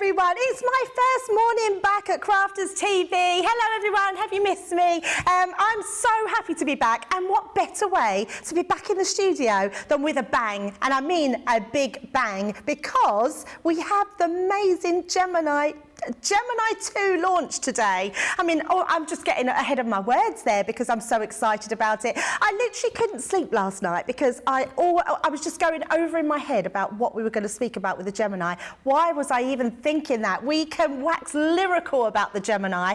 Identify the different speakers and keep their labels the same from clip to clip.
Speaker 1: everyone. It's my first morning back at Crafters TV. Hello everyone, have you missed me? I'm so happy to be back, and what better way to be back in the studio than with a bang, and I mean a big bang, because we have the amazing Gemini 2 launch today. I mean, I'm just getting ahead of my words there because I'm so excited about it. I literally couldn't sleep last night because I was just going over in my head about what we were going to speak about with the Gemini. Why was I even thinking that? We can wax lyrical about the Gemini,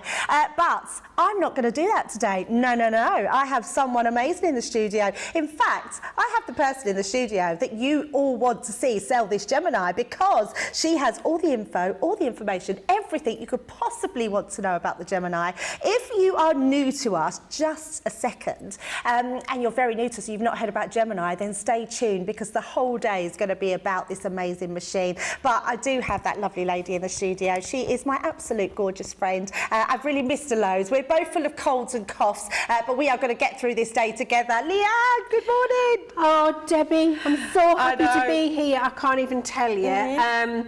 Speaker 1: but I'm not going to do that today. No. I have someone amazing in the studio. In fact, I have the person in the studio that you all want to see sell this Gemini, because she has all the info, all the information, everything you could possibly want to know about the Gemini. If you are new to us, just a second, and you're very new to us, so you've not heard about Gemini, then stay tuned, because the whole day is going to be about this amazing machine. But I do have that lovely lady in the studio. She is my absolute gorgeous friend. I've really missed her loads. We're both full of colds and coughs, but we are going to get through this day together. Leann, good morning.
Speaker 2: Oh, Debbie, I'm so happy to be here. I can't even tell you.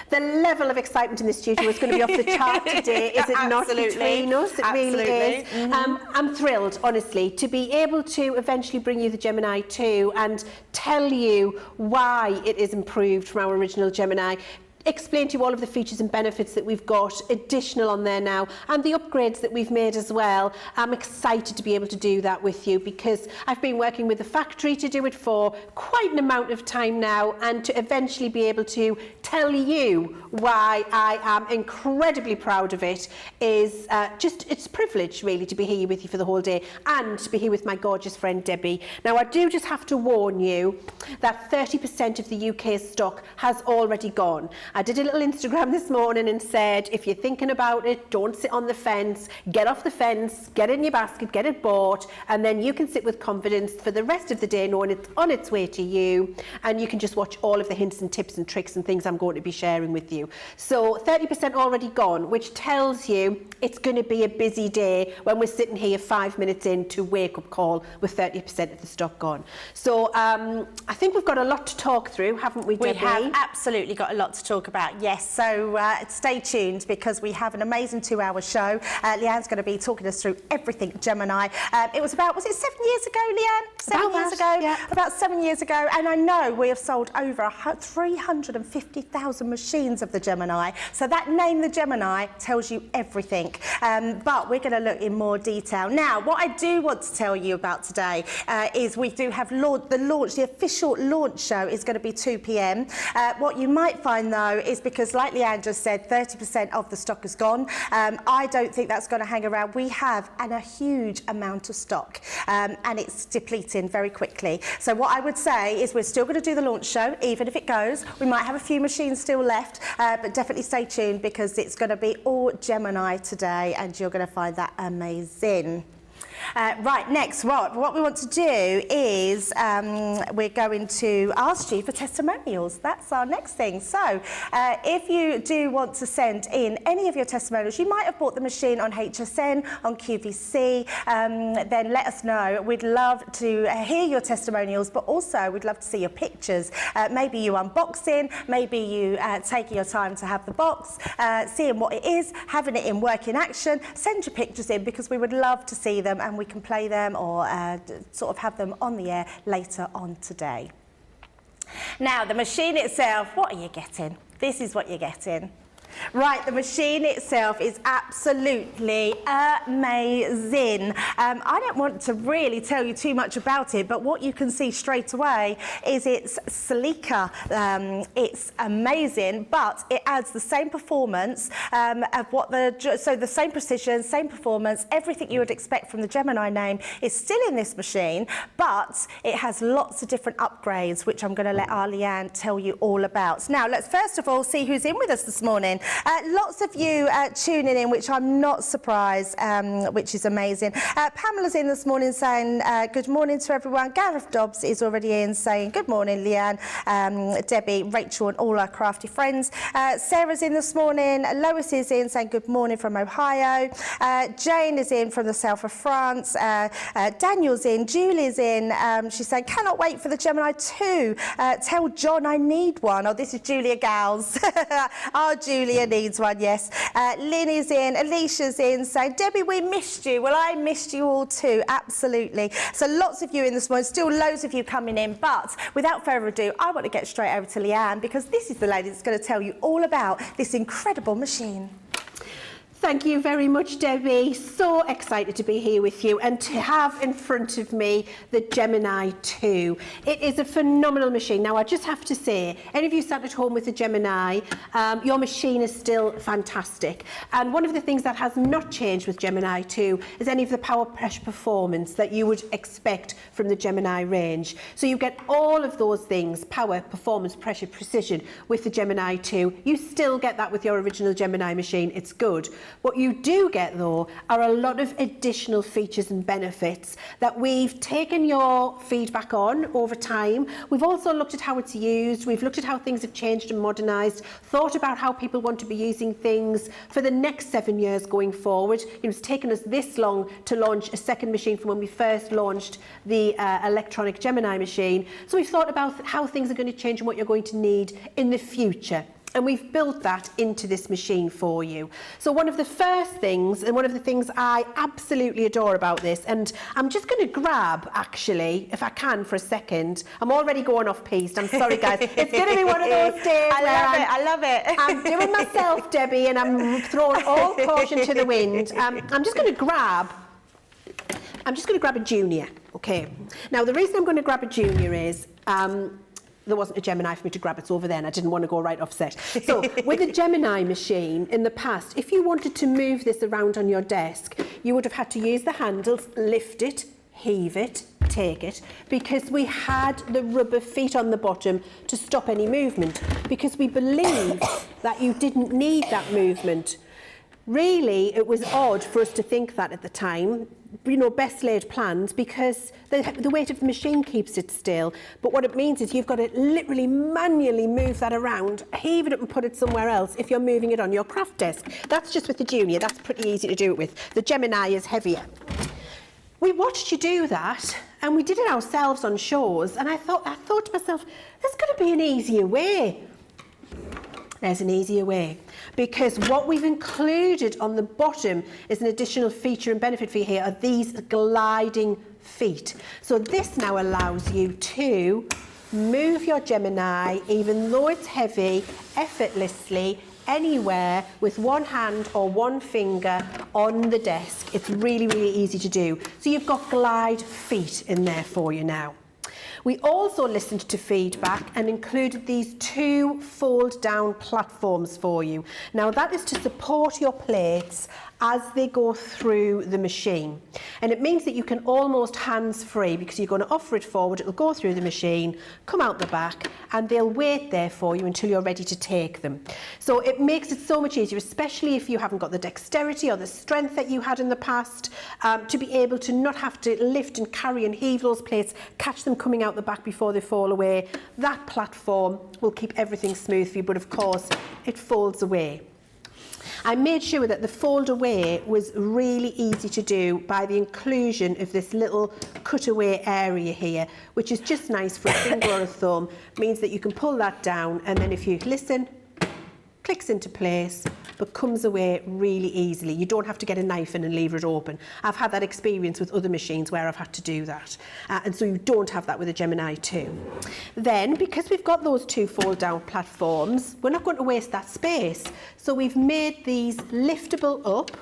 Speaker 2: The level of excitement in the studio is going to be off the chart today, is it not, between us? It really is. I'm thrilled, honestly, to be able to eventually bring you the Gemini 2 and tell you why it is improved from our original Gemini. Explain to you all of the features and benefits that we've got additional on there now, and the upgrades that we've made as well. I'm excited to be able to do that with you, because I've been working with the factory to do it for quite an amount of time now, and to eventually be able to tell you why I am incredibly proud of it is it's a privilege really to be here with you for the whole day, and to be here with my gorgeous friend Debbie. Now, I do just have to warn you that 30% of the UK's stock has already gone. I did a little Instagram this morning and said, if you're thinking about it, don't sit on the fence, get off the fence, get it in your basket, get it bought, and then you can sit with confidence for the rest of the day knowing it's on its way to you, and you can just watch all of the hints and tips and tricks and things I'm going to be sharing with you. So 30% already gone, which tells you it's going to be a busy day when we're sitting here 5 minutes into wake-up call with 30% of the stock gone. So I think we've got a lot to talk through, haven't we, Debbie?
Speaker 1: We have absolutely got a lot to talk about, yes. So stay tuned, because we have an amazing 2-hour show. Leann's going to be talking us through everything Gemini. It was about, was it 7 years ago, Leann? 7 years ago? Yeah. About 7 years ago. And I know we have sold over 350,000 machines of the Gemini. So that name, the Gemini, tells you everything. But we're going to look in more detail. Now, what I do want to tell you about today is we do have the official launch show is going to be 2 p.m. What you might find, though, is, because like Leann just said, 30% of the stock is gone. I don't think that's going to hang around. We have a huge amount of stock, and it's depleting very quickly. So what I would say is we're still going to do the launch show, even if it goes. We might have a few machines still left, but definitely stay tuned, because it's going to be all Gemini today, and you're going to find that amazing. Right, next, what we want to do is we're going to ask you for testimonials. That's our next thing. So if you do want to send in any of your testimonials, you might have bought the machine on HSN, on QVC, then let us know. We'd love to hear your testimonials, but also we'd love to see your pictures. Maybe you unboxing, maybe you taking your time to have the box, seeing what it is, having it in working action. Send your pictures in, because we would love to see them, and we can play them or sort of have them on the air later on today. Now, the machine itself, what are you getting? This is what you're getting. Right, the machine itself is absolutely amazing. I don't want to really tell you too much about it, but what you can see straight away is it's sleeker. It's amazing, but it adds the same performance of what the same precision, same performance, everything you would expect from the Gemini name is still in this machine, but it has lots of different upgrades, which I'm going to let our Leann tell you all about. Now, let's first of all see who's in with us this morning. Lots of you tuning in, which I'm not surprised, which is amazing. Pamela's in this morning saying good morning to everyone. Gareth Dobbs is already in saying good morning, Leann, Debbie, Rachel and all our crafty friends. Sarah's in this morning. Lois is in saying good morning from Ohio. Jane is in from the south of France. Daniel's in. Julie's in. She's saying cannot wait for the Gemini 2. Tell John I need one. Oh, this is Julia Gals. Our Julie. Julia needs one, yes. Lynn is in, Alicia's in, saying, Debbie, we missed you. Well, I missed you all too, absolutely. So lots of you in this morning, still loads of you coming in, but without further ado, I want to get straight over to Leanne, because this is the lady that's going to tell you all about this incredible machine.
Speaker 2: Thank you very much, Debbie. So excited to be here with you and to have in front of me the Gemini 2. It is a phenomenal machine. Now, I just have to say, any of you sat at home with the Gemini, your machine is still fantastic. And one of the things that has not changed with Gemini 2 is any of the power, pressure, performance that you would expect from the Gemini range. So you get all of those things, power, performance, pressure, precision, with the Gemini 2. You still get that with your original Gemini machine. It's good. What you do get, though, are a lot of additional features and benefits that we've taken your feedback on over time. We've also looked at how it's used. We've looked at how things have changed and modernised, thought about how people want to be using things for the next 7 years going forward. It's taken us this long to launch a second machine from when we first launched the electronic Gemini machine. So we've thought about how things are going to change and what you're going to need in the future. And we've built that into this machine for you. So one of the first things, and one of the things I absolutely adore about this, and I'm just going to grab, actually, if I can for a second. I'm already going off piste. I'm sorry, guys. It's going to be one of those days
Speaker 1: I love it.
Speaker 2: I'm doing myself, Debbie, and I'm throwing all caution to the wind. I'm just going to grab a Junior. Okay. Now, the reason I'm going to grab a Junior is there wasn't a Gemini for me to grab. It's over there and I didn't want to go right offset. So with the Gemini machine in the past, if you wanted to move this around on your desk, you would have had to use the handles, lift it, heave it, take it, because we had the rubber feet on the bottom to stop any movement, because we believed that you didn't need that movement. Really, it was odd for us to think that at the time, best laid plans, because the weight of the machine keeps it still. But what it means is you've got to literally manually move that around, heave it up and put it somewhere else if you're moving it on your craft desk. That's just with the Junior. That's pretty easy to do it with. The Gemini is heavier. We watched you do that, and we did it ourselves on shows, and I thought to myself, there's got to be an easier way. There's an easier way, because what we've included on the bottom is an additional feature and benefit for you here are these gliding feet. So this now allows you to move your Gemini, even though it's heavy, effortlessly, anywhere with one hand or one finger on the desk. It's really, really easy to do. So you've got glide feet in there for you now. We also listened to feedback and included these 2 fold-down platforms for you. Now, that is to support your plates as they go through the machine. And it means that you can almost hands-free, because you're going to offer it forward, it'll go through the machine, come out the back, and they'll wait there for you until you're ready to take them. So it makes it so much easier, especially if you haven't got the dexterity or the strength that you had in the past, to be able to not have to lift and carry and heave those plates, catch them coming out the back before they fall away. That platform will keep everything smooth for you, but of course, it folds away. I made sure that the fold away was really easy to do by the inclusion of this little cutaway area here, which is just nice for a finger or a thumb. Means that you can pull that down, and then if you listen, clicks into place, but comes away really easily. You don't have to get a knife in and leave it open. I've had that experience with other machines where I've had to do that. And so you don't have that with a Gemini 2. Then, because we've got those 2 fold-down platforms, we're not going to waste that space. So we've made these liftable up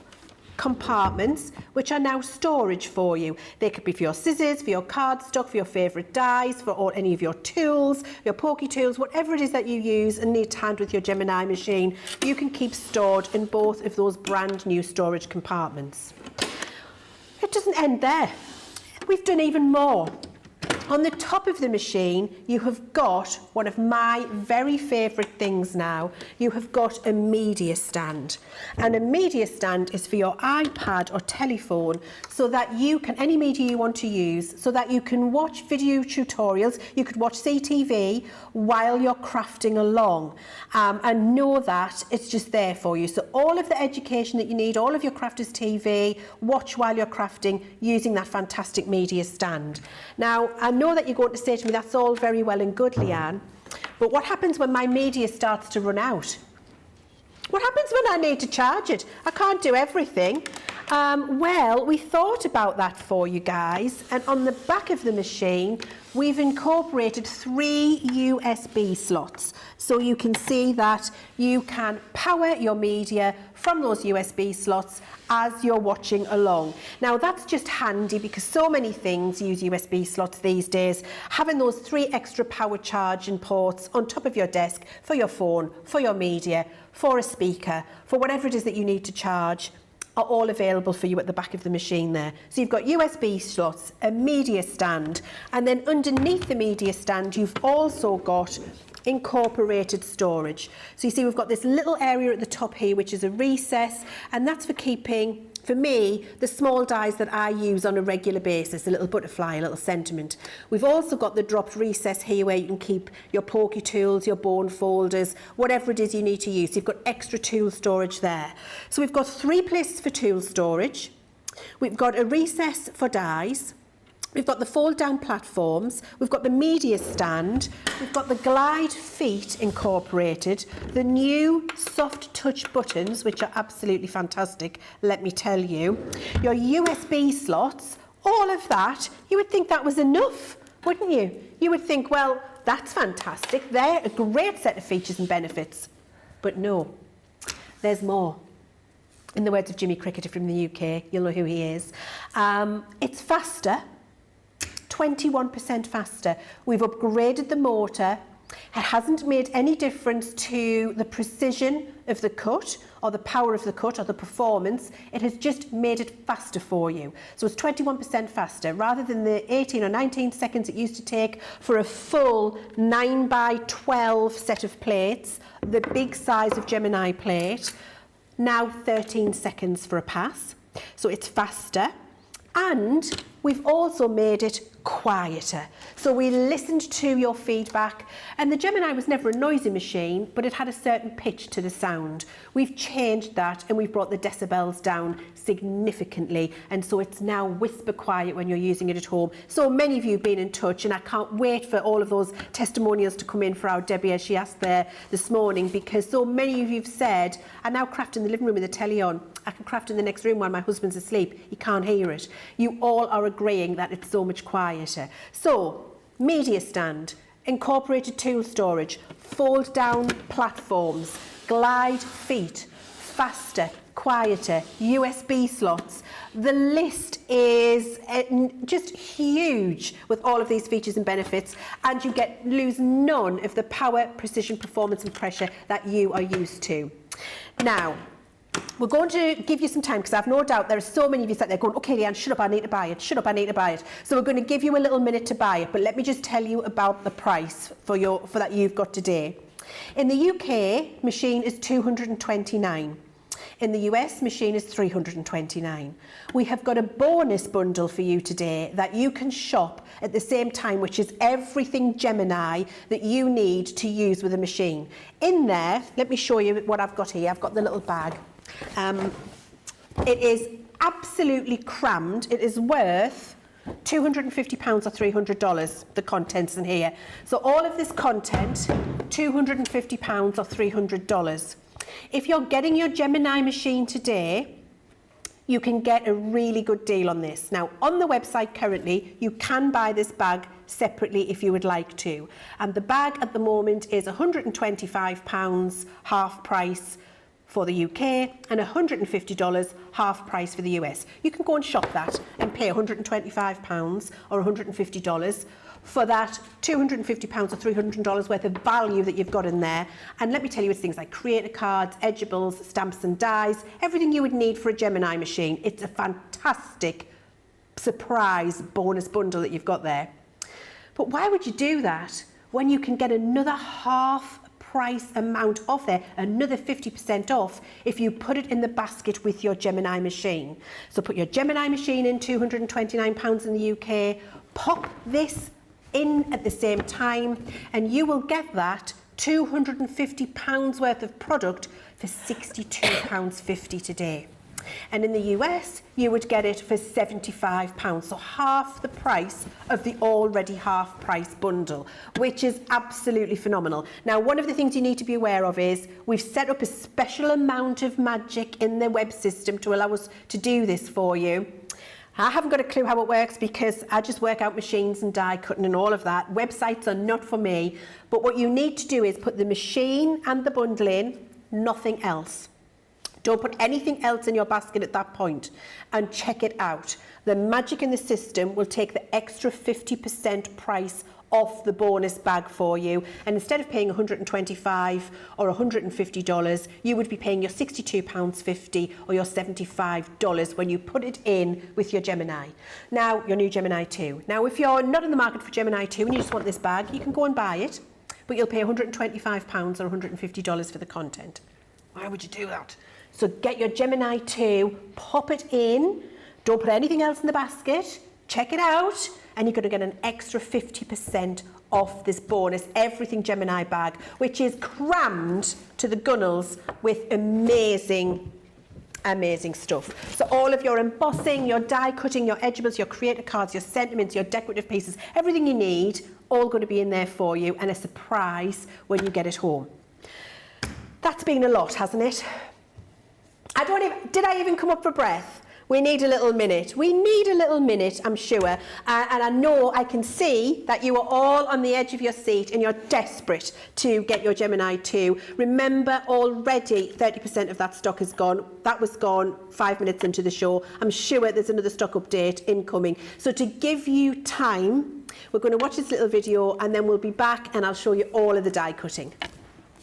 Speaker 2: compartments, which are now storage for you. They could be for your scissors, for your cardstock, for your favourite dies, for any of your tools, your pokey tools, whatever it is that you use and need to hand with your Gemini machine, you can keep stored in both of those brand new storage compartments. It doesn't end there. We've done even more. On the top of the machine, you have got one of my very favourite things now. You have got a media stand. And a media stand is for your iPad or telephone, so that you can, any media you want to use, so that you can watch video tutorials, you could watch CTV while you're crafting along, and know that it's just there for you. So all of the education that you need, all of your crafters TV, watch while you're crafting using that fantastic media stand. Now, I know that you're going to say to me, that's all very well and good, Leanne, but what happens when my media starts to run out? what happens when I need to charge it? I can't do everything. Well, we thought about that for you guys, and on the back of the machine, we've incorporated 3 USB slots. So you can see that you can power your media from those USB slots as you're watching along. Now that's just handy because so many things use USB slots these days. Having those 3 extra power charging ports on top of your desk for your phone, for your media, for a speaker, for whatever it is that you need to charge, are all available for you at the back of the machine there. So you've got USB slots, a media stand, and then underneath the media stand you've also got incorporated storage. So you see we've got this little area at the top here which is a recess, and that's for keeping, for me, the small dies that I use on a regular basis, a little butterfly, a little sentiment. We've also got the dropped recess here where you can keep your pokey tools, your bone folders, whatever it is you need to use. So you've got extra tool storage there. So we've got 3 places for tool storage. We've got a recess for dies. We've got the fold-down platforms, we've got the media stand, we've got the glide feet incorporated, the new soft touch buttons, which are absolutely fantastic, let me tell you, your USB slots, all of that. You would think that was enough, wouldn't you? You would think, well, that's fantastic, they're a great set of features and benefits. But no, there's more. In the words of Jimmy Cricketer from the UK, you'll know who he is. It's faster. 21% faster. We've upgraded the motor. It hasn't made any difference to the precision of the cut or the power of the cut or the performance. It has just made it faster for you. So it's 21% faster rather than the 18 or 19 seconds it used to take for a full 9x12 set of plates, the big size of Gemini plate. Now 13 seconds for a pass. So it's faster. And we've also made it quieter. So we listened to your feedback, and the Gemini was never a noisy machine, but it had a certain pitch to the sound. We've changed that and we've brought the decibels down significantly, and so it's now whisper quiet when you're using it at home. So many of you have been in touch, and I can't wait for all of those testimonials to come in for our Debbie as she asked there this morning, because so many of you have said, I now craft in the living room with the telly on. I can craft in the next room while my husband's asleep. He can't hear it. You all are agreeing that it's so much quieter. So, media stand, incorporated tool storage, fold down platforms, glide feet, faster, quieter, USB slots. The list is just huge with all of these features and benefits, and you lose none of the power, precision, performance and pressure that you are used to. Now, we're going to give you some time because I've no doubt there are so many of you sat there going, okay, Leann, shut up, I need to buy it. Shut up, I need to buy it. So we're going to give you a little minute to buy it, but let me just tell you about the price for that you've got today. In the UK, machine is $229. In the US, machine is $329. We have got a bonus bundle for you today that you can shop at the same time, which is everything Gemini that you need to use with a machine. In there, let me show you what I've got here. I've got the little bag. It is absolutely crammed. It is worth £250 or $300, the contents in here. So all of this content, £250 or $300. If you're getting your Gemini machine today, you can get a really good deal on this. Now, on the website currently, you can buy this bag separately if you would like to. And the bag at the moment is £125 half price for the UK and $150 half price for the US. You can go and shop that and pay £125 or $150 for that £250 or $300 worth of value that you've got in there. And let me tell you, it's things like creator cards, edgeables, stamps and dies, everything you would need for a Gemini machine. It's a fantastic surprise bonus bundle that you've got there. But why would you do that when you can get another half price amount off there, another 50% off if you put it in the basket with your Gemini machine? So put your Gemini machine in, £229 in the UK, pop this in at the same time, and you will get that £250 worth of product for £62.50 today. And in the US, you would get it for £75, so half the price of the already half price bundle, which is absolutely phenomenal. Now, one of the things you need to be aware of is we've set up a special amount of magic in the web system to allow us to do this for you. I haven't got a clue how it works because I just work out machines and die cutting and all of that. Websites are not for me, but what you need to do is put the machine and the bundle in, nothing else. Don't put anything else in your basket at that point and check it out. The magic in the system will take the extra 50% price off the bonus bag for you, and instead of paying $125 or $150, you would be paying your £62.50 or your $75 when you put it in with your Gemini. Now, your new Gemini 2. Now, if you're not in the market for Gemini 2 and you just want this bag, you can go and buy it, but you'll pay £125 or $150 for the content. Why would you do that? So get your Gemini 2, pop it in, don't put anything else in the basket, check it out, and you're going to get an extra 50% off this bonus Everything Gemini bag, which is crammed to the gunnels with amazing stuff. So all of your embossing, your die cutting, your edgeables, your creator cards, your sentiments, your decorative pieces, everything you need, all going to be in there for you, and a surprise when you get it home. That's been a lot, hasn't it? Did I even come up for breath? We need a little minute. We need a little minute, I'm sure. And I know I can see that you are all on the edge of your seat and you're desperate to get your Gemini 2. Remember, already 30% of that stock is gone. That was gone 5 minutes into the show. I'm sure there's another stock update incoming. So to give you time, we're going to watch this little video and then we'll be back and I'll show you all of the die cutting.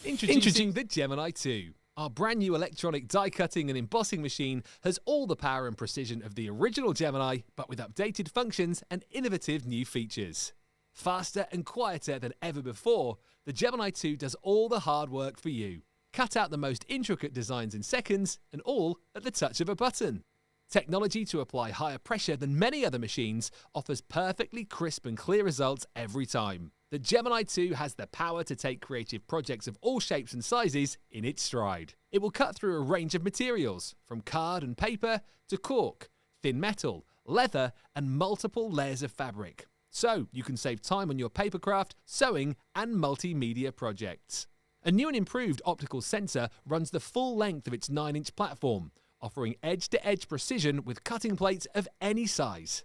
Speaker 3: Introducing the Gemini 2. Our brand new electronic die cutting and embossing machine has all the power and precision of the original Gemini, but with updated functions and innovative new features. Faster and quieter than ever before, the Gemini 2 does all the hard work for you. Cut out the most intricate designs in seconds, and all at the touch of a button. Technology to apply higher pressure than many other machines offers perfectly crisp and clear results every time. The Gemini 2 has the power to take creative projects of all shapes and sizes in its stride. It will cut through a range of materials, from card and paper to cork, thin metal, leather, and multiple layers of fabric. So you can save time on your papercraft, sewing, and multimedia projects. A new and improved optical sensor runs the full length of its 9-inch platform, offering edge-to-edge precision with cutting plates of any size.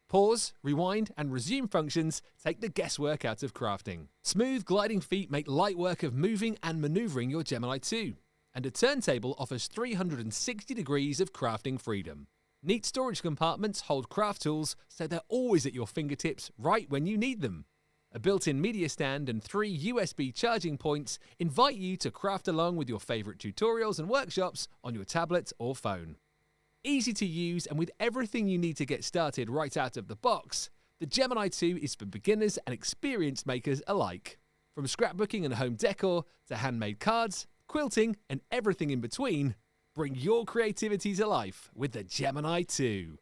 Speaker 3: Pause, rewind, and resume functions take the guesswork out of crafting. Smooth gliding feet make light work of moving and maneuvering your Gemini 2. And a turntable offers 360 degrees of crafting freedom. Neat storage compartments hold craft tools so they're always at your fingertips right when you need them. A built-in media stand and 3 USB charging points invite you to craft along with your favourite tutorials and workshops on your tablet or phone. Easy to use and with everything you need to get started right out of the box, the Gemini 2 is for beginners and experienced makers alike. From scrapbooking and home decor to handmade cards, quilting and everything in between, bring your creativity to life with the Gemini 2.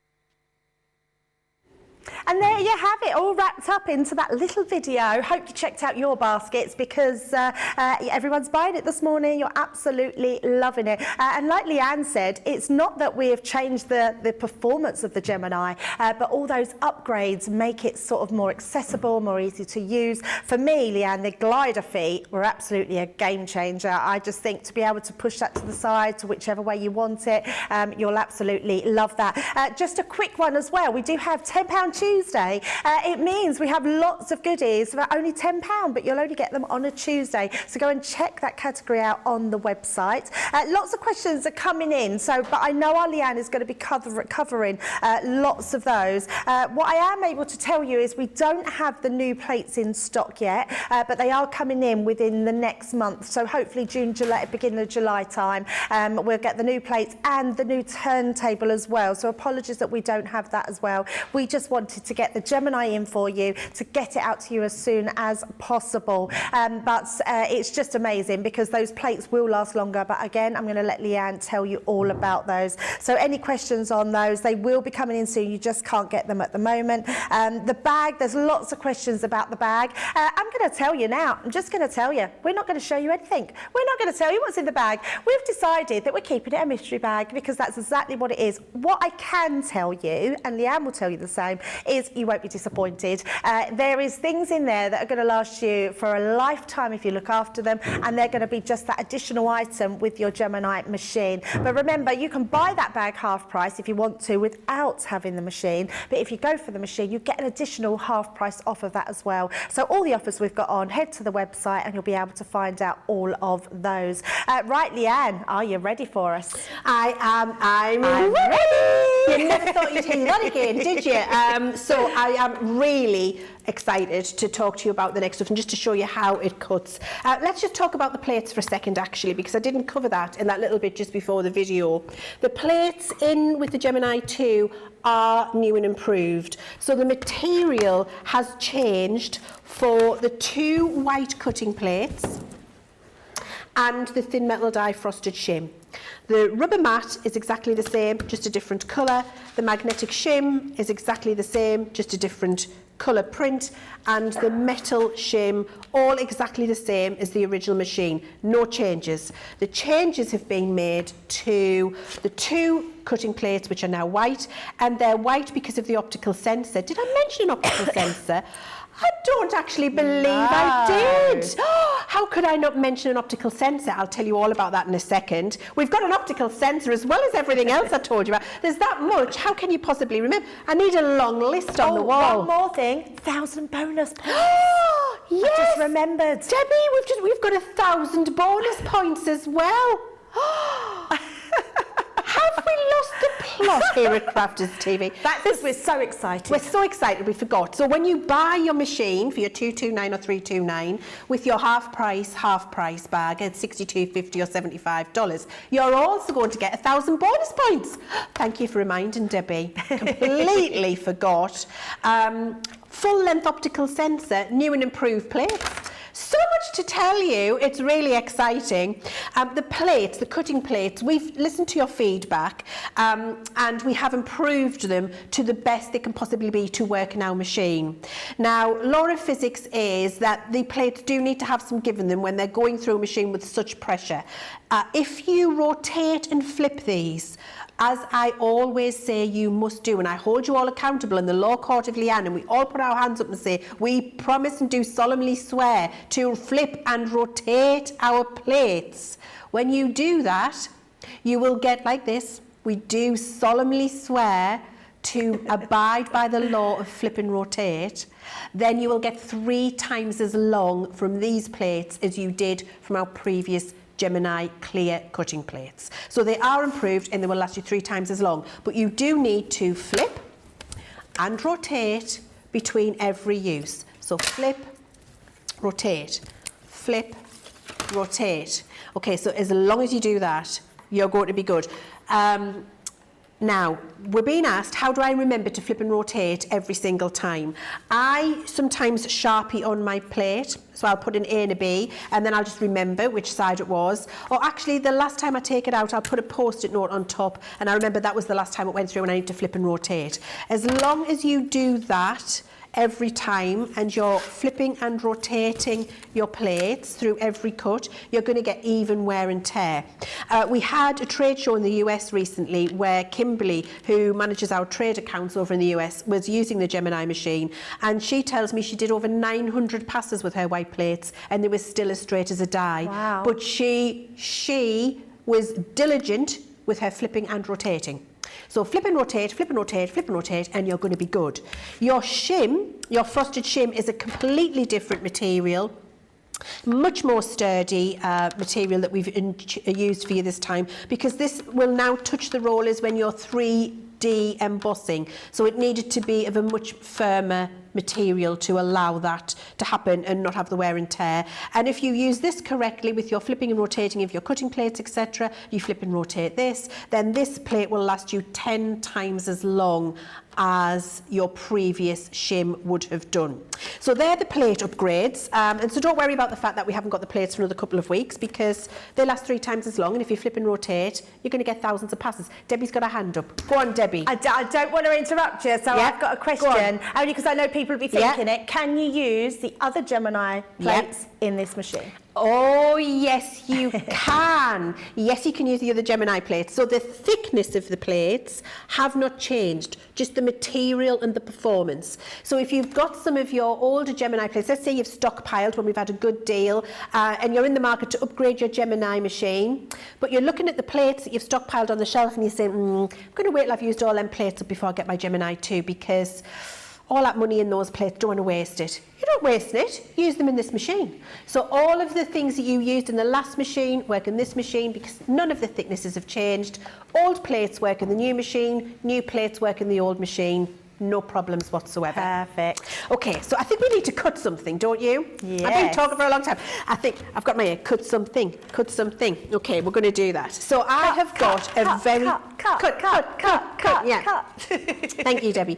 Speaker 1: And there you have it, all wrapped up into that little video. Hope you checked out your baskets because everyone's buying it this morning. You're absolutely loving it. And like Leann said, it's not that we have changed the performance of the Gemini, but all those upgrades make it sort of more accessible, more easy to use. For me, Leann, the glider feet were absolutely a game changer. I just think to be able to push that to the side to whichever way you want it, you'll absolutely love that. Just a quick one as well. We do have £10 Tuesday. It means we have lots of goodies for only £10, but you'll only get them on a Tuesday. So go and check that category out on the website. Lots of questions are coming in, but I know our Leann is going to be covering lots of those. What I am able to tell you is we don't have the new plates in stock yet, but they are coming in within the next month. So hopefully June, July, beginning of July time, we'll get the new plates and the new turntable as well. So apologies that we don't have that as well. We just wanted wanted to get the Gemini in for you to get it out to you as soon as possible. But it's just amazing because those plates will last longer. But again, I'm going to let Leann tell you all about those. So any questions on those, they will be coming in soon. You just can't get them at the moment. The bag, there's lots of questions about the bag. I'm going to tell you now. I'm just going to tell you. We're not going to show you anything. We're not going to tell you what's in the bag. We've decided that we're keeping it a mystery bag because that's exactly what it is. What I can tell you, and Leann will tell you the same, is you won't be disappointed. There is things in there that are going to last you for a lifetime if you look after them, and they're going to be just that additional item with your Gemini machine. But remember, you can buy that bag half price if you want to without having the machine, but if you go for the machine, you get an additional half price off of that as well. So all the offers we've got on, head to the website and you'll be able to find out all of those. Right, Leann, are you ready for us?
Speaker 2: I'm ready. You never thought you'd hear that again, did you? So I am really excited to talk to you about the next stuff and just to show you how it cuts. Let's just talk about the plates for a second, actually, because I didn't cover that in that little bit just before the video. The plates in with the Gemini 2 are new and improved. So the material has changed for the 2 white cutting plates and the thin metal die frosted shim. The rubber mat is exactly the same, just a different colour. The magnetic shim is exactly the same, just a different colour print, and the metal shim all exactly the same as the original machine. No changes. The changes have been made to the 2 cutting plates, which are now white, and they're white because of the optical sensor. Did I mention an optical sensor? I don't actually believe I did. How could I not mention an optical sensor? I'll tell you all about that in a second. We've got an optical sensor as well as everything else I told you about. There's that much. How can you possibly remember? I need a long list on the wall.
Speaker 1: One more thing, 1,000 bonus points.
Speaker 2: Yes.
Speaker 1: I just remembered.
Speaker 2: Debbie, we've got 1,000 bonus points as well. Have we lost the plot here at Crafters TV?
Speaker 1: We're so excited.
Speaker 2: We're so excited we forgot. So when you buy your machine for your 229 or 329 with your half price bag at $62.50 or $75, you're also going to get 1,000 bonus points. Thank you for reminding Debbie. Completely forgot. Full length optical sensor, new and improved plates. So much to tell you, it's really exciting. The plates, the cutting plates, we've listened to your feedback and we have improved them to the best they can possibly be to work in our machine. Now, law of physics is that the plates do need to have some give in them when they're going through a machine with such pressure. If you rotate and flip these, as I always say you must do, and I hold you all accountable in the law court of Leann, and we all put our hands up and say, we promise and do solemnly swear to flip and rotate our plates. When you do that, you will get like this. We do solemnly swear to abide by the law of flip and rotate. Then you will get 3 times as long from these plates as you did from our previous Gemini clear cutting plates. So they are improved and they will last you 3 times as long. But you do need to flip and rotate between every use. So flip, rotate, flip, rotate. Okay, so as long as you do that, you're going to be good. Now, we're being asked, how do I remember to flip and rotate every single time? I sometimes Sharpie on my plate, so I'll put an A and a B, and then I'll just remember which side it was. Or actually, the last time I take it out, I'll put a Post-it note on top, and I remember that was the last time it went through and I need to flip and rotate. As long as you do that every time and you're flipping and rotating your plates through every cut, you're going to get even wear and tear. We had a trade show in the US recently where Kimberly, who manages our trade accounts over in the US, was using the Gemini machine, and she tells me she did over 900 passes with her white plates and they were still as straight as a die.
Speaker 1: Wow.
Speaker 2: But she was diligent with her flipping and rotating. So flip and rotate, flip and rotate, flip and rotate, and you're going to be good. Your shim, your frosted shim, is a completely different material. Much more sturdy material that we've used for you this time, because this will now touch the rollers when you're 3D embossing. So it needed to be of a much firmer material to allow that to happen and not have the wear and tear. And if you use this correctly with your flipping and rotating of your cutting plates, etc., you flip and rotate this, then this plate will last you 10 times as long as your previous shim would have done. So they're the plate upgrades, and so don't worry about the fact that we haven't got the plates for another couple of weeks, because they last 3 times as long, and if you flip and rotate, you're going to get thousands of passes. Debbie's got a hand up. Go on, Debbie.
Speaker 1: I don't want to interrupt you, so I've got a question, only because I know people will be thinking it. Can you use the other Gemini plates in this machine?
Speaker 2: Oh, yes, you can. Yes, you can use the other Gemini plates. So the thickness of the plates have not changed, just the material and the performance. So if you've got some of your older Gemini plates, let's say you've stockpiled when we've had a good deal, and you're in the market to upgrade your Gemini machine, but you're looking at the plates that you've stockpiled on the shelf and you're saying, I'm going to wait till I've used all them plates up before I get my Gemini 2, because all that money in those plates, don't want to waste it. You don't waste it, use them in this machine. So all of the things that you used in the last machine work in this machine, because none of the thicknesses have changed. Old plates work in the new machine, new plates work in the old machine. No problems whatsoever.
Speaker 1: Perfect.
Speaker 2: Okay, so I think we need to cut something, don't you?
Speaker 1: Yes.
Speaker 2: I've been talking for a long time. I think I've got my ear. Cut something. Cut something. Okay, we're going to do that. So I have got a very... Cut. Yeah. Thank you, Debbie.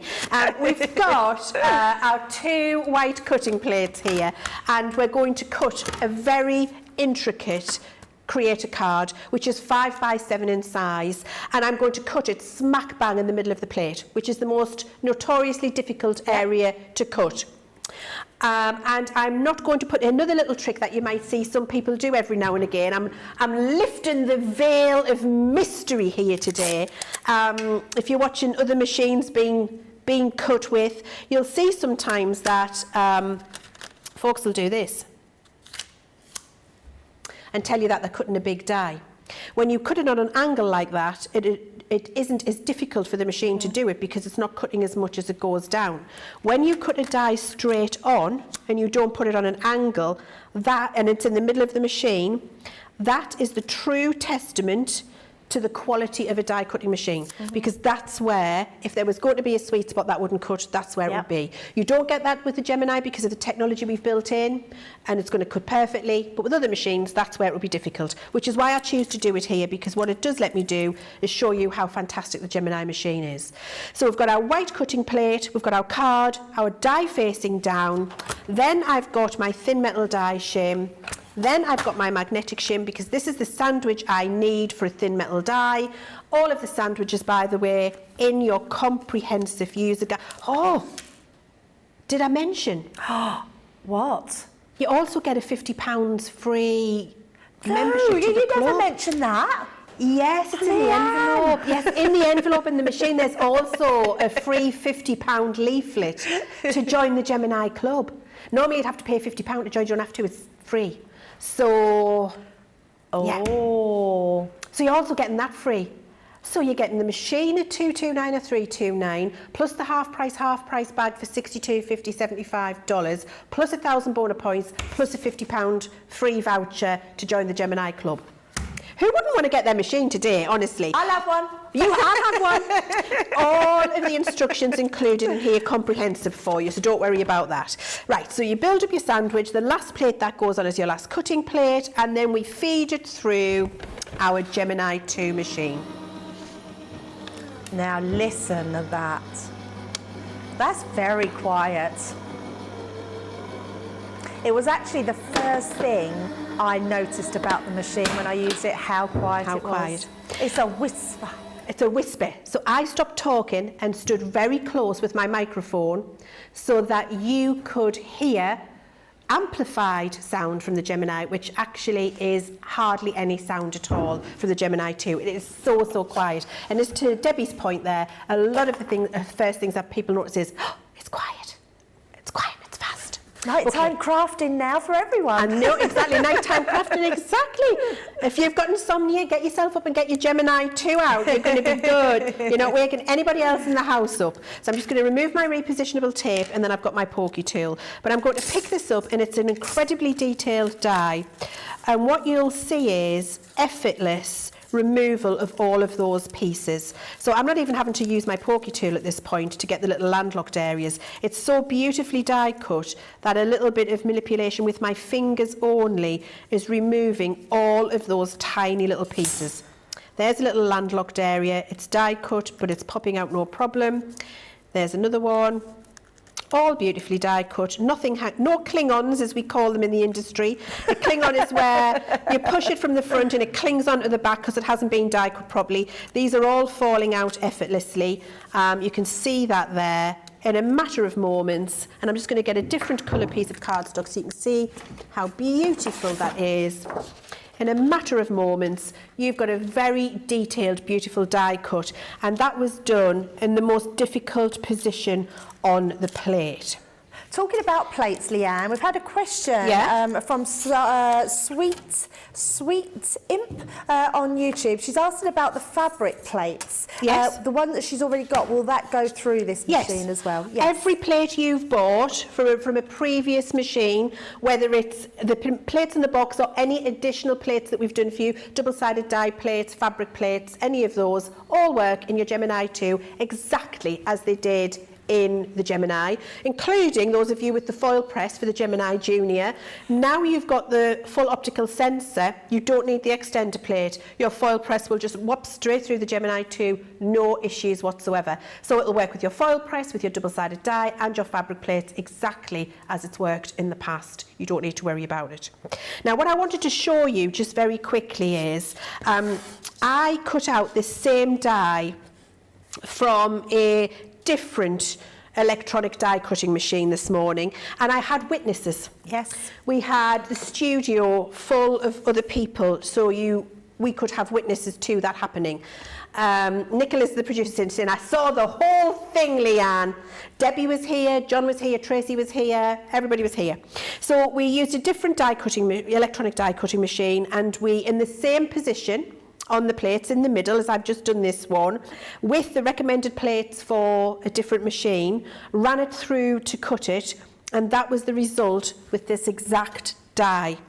Speaker 2: We've got our 2 white cutting plates here, and we're going to cut a very intricate creator card, which is 5 by 7 in size, and I'm going to cut it smack bang in the middle of the plate, which is the most notoriously difficult area to cut. And I'm not going to put another little trick that you might see some people do every now and again. I'm lifting the veil of mystery here today. If you're watching other machines being cut with, you'll see sometimes that folks will do this and tell you that they're cutting a big die. When you cut it on an angle like that, it isn't as difficult for the machine to do it, because it's not cutting as much as it goes down. When you cut a die straight on and you don't put it on an angle, and it's in the middle of the machine, that is the true testament to the quality of a die cutting machine, because that's where, if there was going to be a sweet spot that wouldn't cut, that's where it would be. You don't get that with the Gemini because of the technology we've built in, and it's going to cut perfectly, but with other machines, that's where it would be difficult, which is why I choose to do it here, because what it does let me do is show you how fantastic the Gemini machine is. So we've got our white cutting plate, we've got our card, our die facing down, then I've got my thin metal die shim, then I've got my magnetic shim, because this is the sandwich I need for a thin metal die. All of the sandwiches, by the way, in your comprehensive user guide. Oh, did I mention?
Speaker 1: What?
Speaker 2: You also get a £50 free membership to the
Speaker 1: you
Speaker 2: club.
Speaker 1: never mentioned that.
Speaker 2: Yes, it's in the envelope. Yes, in the envelope in the machine, there's also a free £50 leaflet to join the Gemini Club. Normally you'd have to pay £50 to join, you don't have to, it's free. So, yeah. So you're also getting that free. So you're getting the machine at $229 or $329, plus the half price bag for $62, $50, $75, plus 1,000 bonus points, plus a £50 free voucher to join the Gemini Club. Who wouldn't want to get their machine today, honestly?
Speaker 1: I'll have one.
Speaker 2: You have one. All of the instructions included in here, comprehensive for you, so don't worry about that. Right, so you build up your sandwich. The last plate that goes on is your last cutting plate, and then we feed it through our Gemini 2 machine.
Speaker 1: Now listen to that. That's very quiet. It was actually the first thing I noticed about the machine when I used it, how quiet it was. It's a whisper.
Speaker 2: It's a whisper. So I stopped talking and stood very close with my microphone so that you could hear amplified sound from the Gemini, which actually is hardly any sound at all from the Gemini 2. It is so, so quiet. And as to Debbie's point there, a lot of the first things that people notice is, oh, it's quiet. It's quiet, it's fast.
Speaker 1: Nighttime crafting now for everyone.
Speaker 2: I know, exactly. Nighttime crafting, exactly. If you've got insomnia, get yourself up and get your Gemini 2 out. You're going to be good. You're not waking anybody else in the house up. So I'm just going to remove my repositionable tape, and then I've got my pokey tool. But I'm going to pick this up, and it's an incredibly detailed die. And what you'll see is effortless removal of all of those pieces. So I'm not even having to use my pokey tool at this point to get the little landlocked areas. It's so beautifully die cut that a little bit of manipulation with my fingers only is removing all of those tiny little pieces. There's a little landlocked area. It's die cut, but it's popping out no problem. There's another one. All beautifully die cut, nothing, no Klingons as we call them in the industry. A Klingon is where you push it from the front and it clings onto the back because it hasn't been die cut properly. These are all falling out effortlessly. You can see that there in a matter of moments. And I'm just going to get a different colour piece of cardstock so you can see how beautiful that is. In a matter of moments, you've got a very detailed, beautiful die cut, and that was done in the most difficult position on the plate.
Speaker 1: Talking about plates, Leanne, we've had a question from Sweet Imp on YouTube. She's asking about the fabric plates.
Speaker 2: Yes.
Speaker 1: The one that she's already got, will that go through this machine as well?
Speaker 2: Yes. Every plate you've bought from a previous machine, whether it's the plates in the box or any additional plates that we've done for you, double-sided die plates, fabric plates, any of those, all work in your Gemini 2 exactly as they did in the Gemini, including those of you with the foil press for the Gemini Junior. Now you've got the full optical sensor, you don't need the extender plate. Your foil press will just whop straight through the Gemini 2, no issues whatsoever. So it'll work with your foil press, with your double-sided die and your fabric plates exactly as it's worked in the past. You don't need to worry about it. Now what I wanted to show you just very quickly is I cut out this same die from a different electronic die cutting machine this morning, and I had witnesses.
Speaker 1: Yes.
Speaker 2: We had the studio full of other people, so we could have witnesses to that happening. Nicola's the producer saying, I saw the whole thing, Leanne. Debbie was here, John was here, Tracy was here, everybody was here. So we used a different die cutting, electronic die cutting machine, and we, in the same position, on the plates in the middle, as I've just done this one, with the recommended plates for a different machine, ran it through to cut it, and that was the result with this exact die,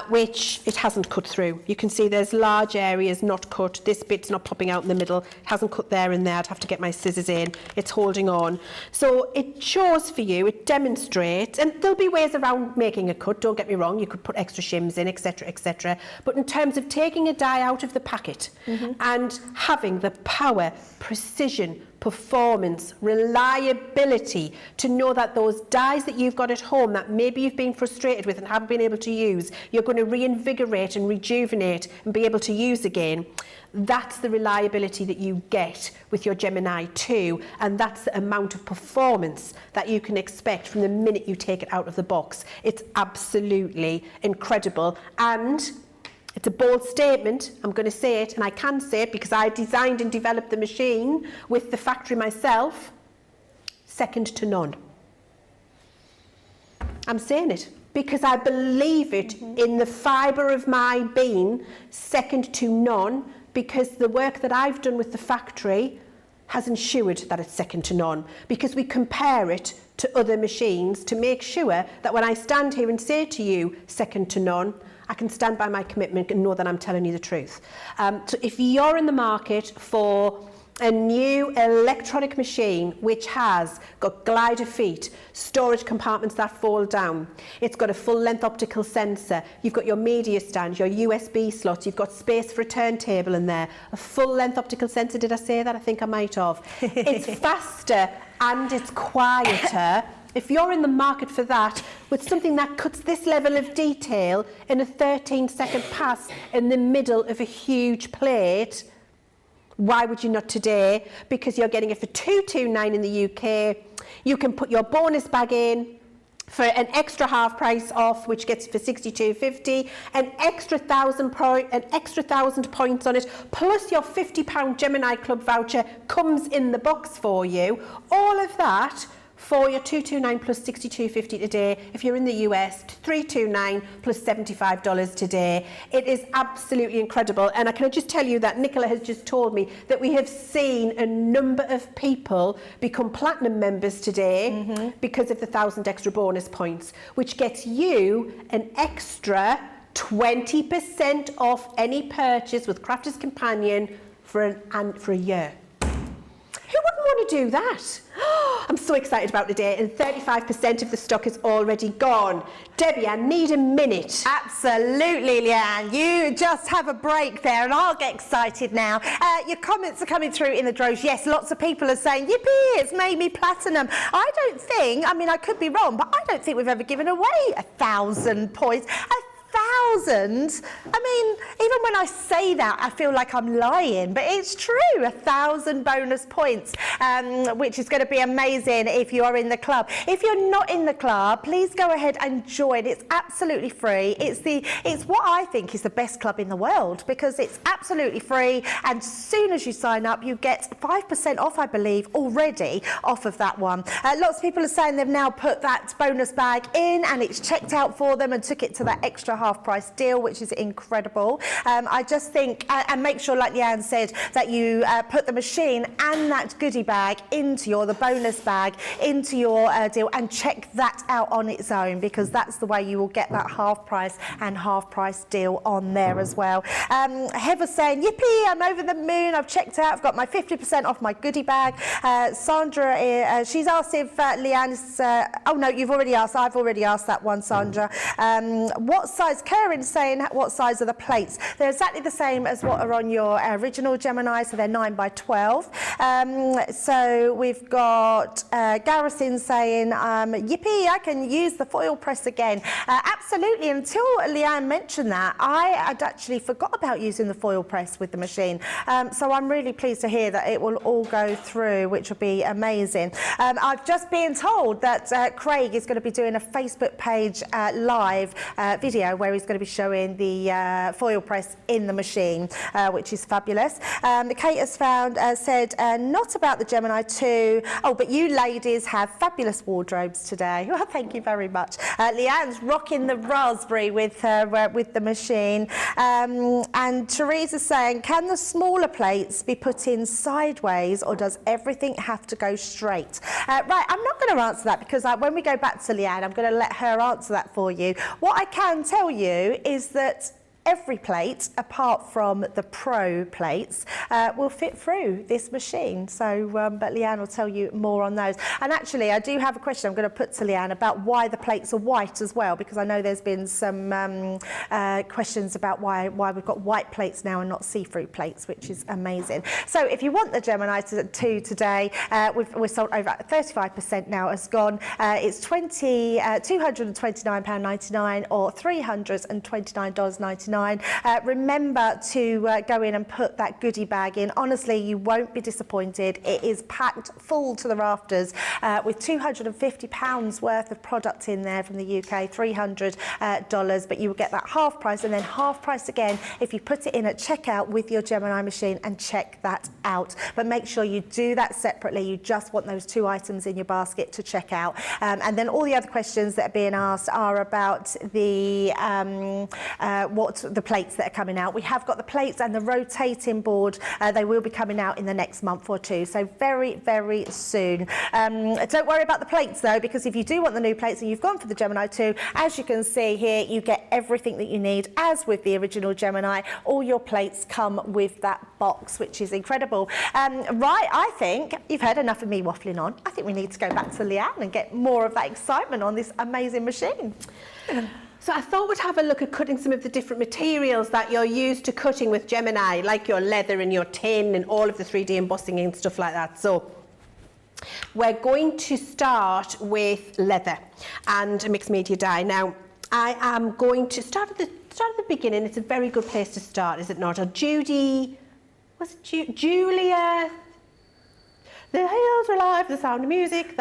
Speaker 2: which it hasn't cut through. You can see there's large areas not cut. This bit's not popping out in the middle. It hasn't cut there and there. I'd have to get my scissors in. It's holding on. So it shows for you, it demonstrates, and there'll be ways around making a cut, don't get me wrong. You could put extra shims in, etc., etc. But in terms of taking a die out of the packet and having the power, precision, performance, reliability to know that those dies that you've got at home that maybe you've been frustrated with and haven't been able to use, you're going to reinvigorate and rejuvenate and be able to use again. That's the reliability that you get with your Gemini 2, and that's the amount of performance that you can expect from the minute you take it out of the box. It's absolutely incredible, and it's a bold statement. I'm going to say it, and I can say it because I designed and developed the machine with the factory myself. Second to none. I'm saying it because I believe it in the fibre of my being, second to none, because the work that I've done with the factory has ensured that it's second to none, because we compare it to other machines to make sure that when I stand here and say to you, second to none, I can stand by my commitment and know that I'm telling you the truth. So if you're in the market for a new electronic machine which has got glider feet, storage compartments that fold down, it's got a full length optical sensor, you've got your media stand, your USB slot, you've got space for a turntable in there, a full length optical sensor, did I say that? I think I might have. It's faster and it's quieter. If you're in the market for that, with something that cuts this level of detail in a 13-second pass in the middle of a huge plate, why would you not today? Because you're getting it for $229 in the UK. You can put your bonus bag in for an extra half price off, which gets you for $62.50, an extra 1,000 points on it, plus your £50 Gemini Club voucher comes in the box for you. All of that for your $229 plus $62.50 today. If you're in the US, $329 plus $75 today. It is absolutely incredible. And I can just tell you that Nicola has just told me that we have seen a number of people become platinum members today because of the 1,000 extra bonus points, which gets you an extra 20% off any purchase with Crafter's Companion for a year. Who wouldn't want to do that? I'm so excited about today, and 35% of the stock is already gone. Debbie, I need a minute.
Speaker 1: Absolutely, Leanne. You just have a break there, and I'll get excited now. Your comments are coming through in the droves. Yes, lots of people are saying, yippee, it's made me platinum. I don't think, I mean, I could be wrong, but I don't think we've ever given away 1,000 points. 1,000? I mean, even when I say that, I feel like I'm lying, but it's true. 1,000 bonus points, which is going to be amazing if you are in the club. If you're not in the club, please go ahead and join. It's absolutely free. It's what I think is the best club in the world, because it's absolutely free, and as soon as you sign up, you get 5% off, I believe, already off of that one. Lots of people are saying they've now put that bonus bag in and it's checked out for them and took it to that extra half-price deal, which is incredible. I just think, and make sure, like Leanne said, that you put the machine and that goodie bag into the bonus bag into your deal, and check that out on its own, because that's the way you will get that half-price and half-price deal on there as well. Heather's saying, yippee, I'm over the moon. I've checked out. I've got my 50% off my goodie bag. Sandra, she's asked if Leanne is... oh, no, you've already asked. I've already asked that one, Sandra. What size? Karen's saying, what size are the plates? They're exactly the same as what are on your original Gemini, so they're 9 by 12. So we've got Garrison saying, yippee, I can use the foil press again. Absolutely. Until Leanne mentioned that, I had actually forgot about using the foil press with the machine. So I'm really pleased to hear that it will all go through, which will be amazing. I've just been told that Craig is going to be doing a Facebook page live video where he's going to be showing the foil press in the machine, which is fabulous. Kate has said, not about the Gemini 2. Oh, but you ladies have fabulous wardrobes today. Well, thank you very much. Leanne's rocking the raspberry with the machine. And Teresa's saying, can the smaller plates be put in sideways, or does everything have to go straight? Right, I'm not going to answer that, because when we go back to Leanne, I'm going to let her answer that for you. What I can tell you is that every plate, apart from the Pro plates, will fit through this machine. So, but Leanne will tell you more on those. And actually, I do have a question I'm going to put to Leanne about why the plates are white as well, because I know there's been some questions about why we've got white plates now and not see-through plates, which is amazing. So if you want the Gemini 2 today, we're sold over at 35% now has gone. It's £229.99 or $329.99. Remember to go in and put that goodie bag in. Honestly, you won't be disappointed. It is packed full to the rafters with £250 worth of product in there from the UK, $300, but you will get that half price, and then half price again if you put it in at checkout with your Gemini machine and check that out. But make sure you do that separately. You just want those 2 items in your basket to check out. And then all the other questions that are being asked are about the the plates that are coming out. We have got the plates and the rotating board. They will be coming out in the next month or two, so very, very soon. Don't worry about the plates though, because if you do want the new plates and you've gone for the Gemini 2, as you can see here, you get everything that you need. As with the original Gemini, all your plates come with that box, which is incredible. Right, I think you've heard enough of me waffling on. I think we need to go back to Leanne and get more of that excitement on this amazing machine.
Speaker 2: So I thought we'd have a look at cutting some of the different materials that you're used to cutting with Gemini, like your leather and your tin and all of the 3D embossing and stuff like that. So we're going to start with leather and a mixed media die. Now, I am going to start at the beginning. It's a very good place to start, is it not? Or Julia, the hills are alive, the sound of music,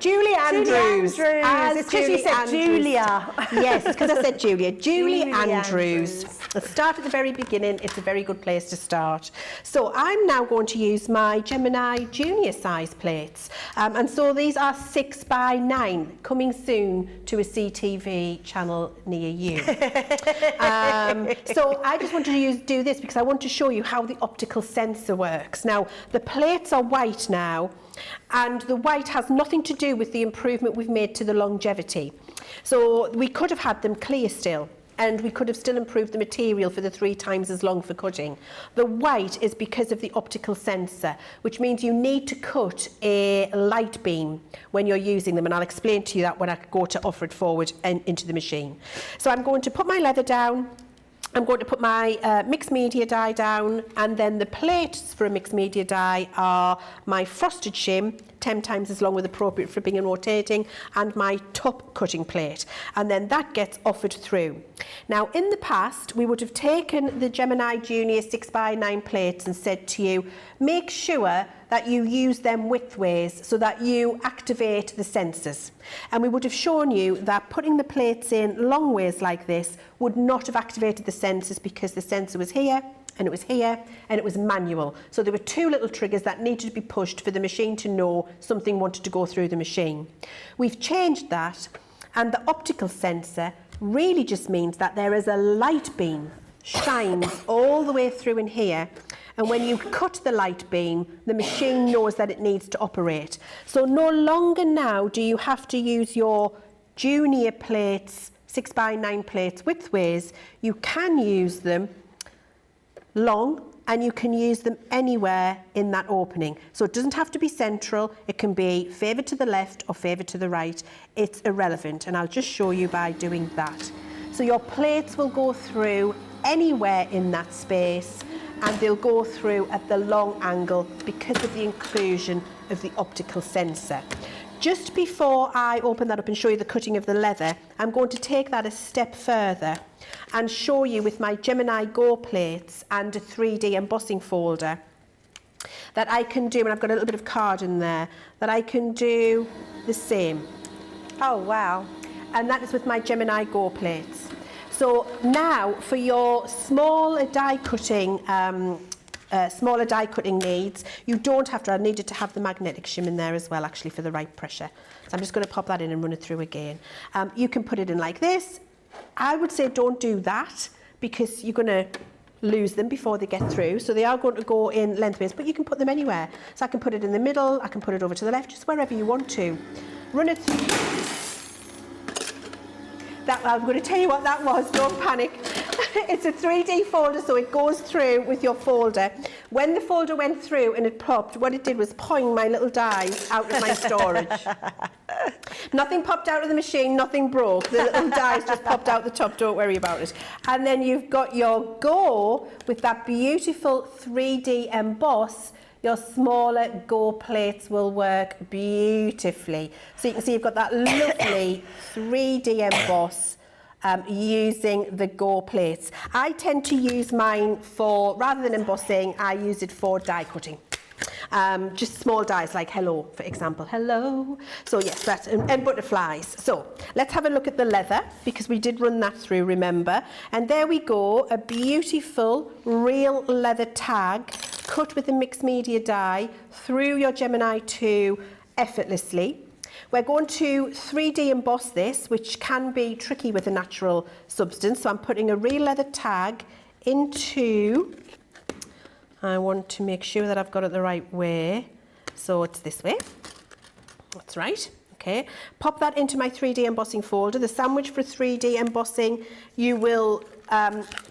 Speaker 2: Julie Andrews.
Speaker 1: It's because you said Julia.
Speaker 2: Yes, it's because I said Julia. Julie Andrews. Let's start at the very beginning. It's a very good place to start. So I'm now going to use my Gemini junior size plates. And so these are 6 by 9, coming soon to a CTV channel near you. So I just wanted to do this because I want to show you how the optical sensor works. Now, the plates are white now, and the white has nothing to do with the improvement we've made to the longevity. So we could have had them clear still, and we could have still improved the material for the 3 times as long for cutting. The white is because of the optical sensor, which means you need to cut a light beam when you're using them, and I'll explain to you that when I go to offer it forward and into the machine. So I'm going to put my leather down, I'm going to put my mixed media die down, and then the plates for a mixed media die are my frosted shim, 10 times as long with appropriate flipping and rotating, and my top cutting plate, and then that gets offered through. Now in the past we would have taken the Gemini Junior 6x9 plates and said to you, make sure that you use them widthways so that you activate the sensors, and we would have shown you that putting the plates in long ways like this would not have activated the sensors because the sensor was here and it was here and it was manual. So there were 2 little triggers that needed to be pushed for the machine to know something wanted to go through the machine. We've changed that, and the optical sensor really just means that there is a light beam shines all the way through in here, and when you cut the light beam, the machine knows that it needs to operate. So no longer now do you have to use your junior plates, 6x9 plates widthways. You can use them long, and you can use them anywhere in that opening. So it doesn't have to be central, it can be favoured to the left or favoured to the right. It's irrelevant, and I'll just show you by doing that. So your plates will go through anywhere in that space, and they'll go through at the long angle because of the inclusion of the optical sensor. Just before I open that up and show you the cutting of the leather, I'm going to take that a step further and show you with my Gemini Go plates and a 3D embossing folder that I can do, and I've got a little bit of card in there, that I can do the same.
Speaker 1: Oh, wow.
Speaker 2: And that is with my Gemini Go plates. So now for your smaller die cutting needs, you don't have to. I needed to have the magnetic shim in there as well, actually, for the right pressure. So I'm just going to pop that in and run it through again. You can put it in like this. I would say don't do that because you're going to lose them before they get through. So they are going to go in lengthways, but you can put them anywhere. So I can put it in the middle, I can put it over to the left, just wherever you want to. Run it through. I'm going to tell you what that was, don't panic. It's a 3D folder, so it goes through with your folder. When the folder went through and it popped, what it did was pulling my little dies out of my storage. Nothing popped out of the machine, nothing broke. The little dies just popped out the top, don't worry about it. And then you've got your Go with that beautiful 3D emboss. Your smaller Go plates will work beautifully. So you can see you've got that lovely 3D emboss using the Go plates. I tend to use mine for, rather than embossing, I use it for die cutting. Just small dies like hello, for example. Hello. So yes, that's, and butterflies. So let's have a look at the leather, because we did run that through, remember. And there we go, a beautiful real leather tag cut with a mixed media die through your Gemini 2 effortlessly. We're going to 3D emboss this, which can be tricky with a natural substance. So I'm putting a real leather tag into, I want to make sure that I've got it the right way. So it's this way. That's right. Okay. Pop that into my 3D embossing folder. The sandwich for 3D embossing, you will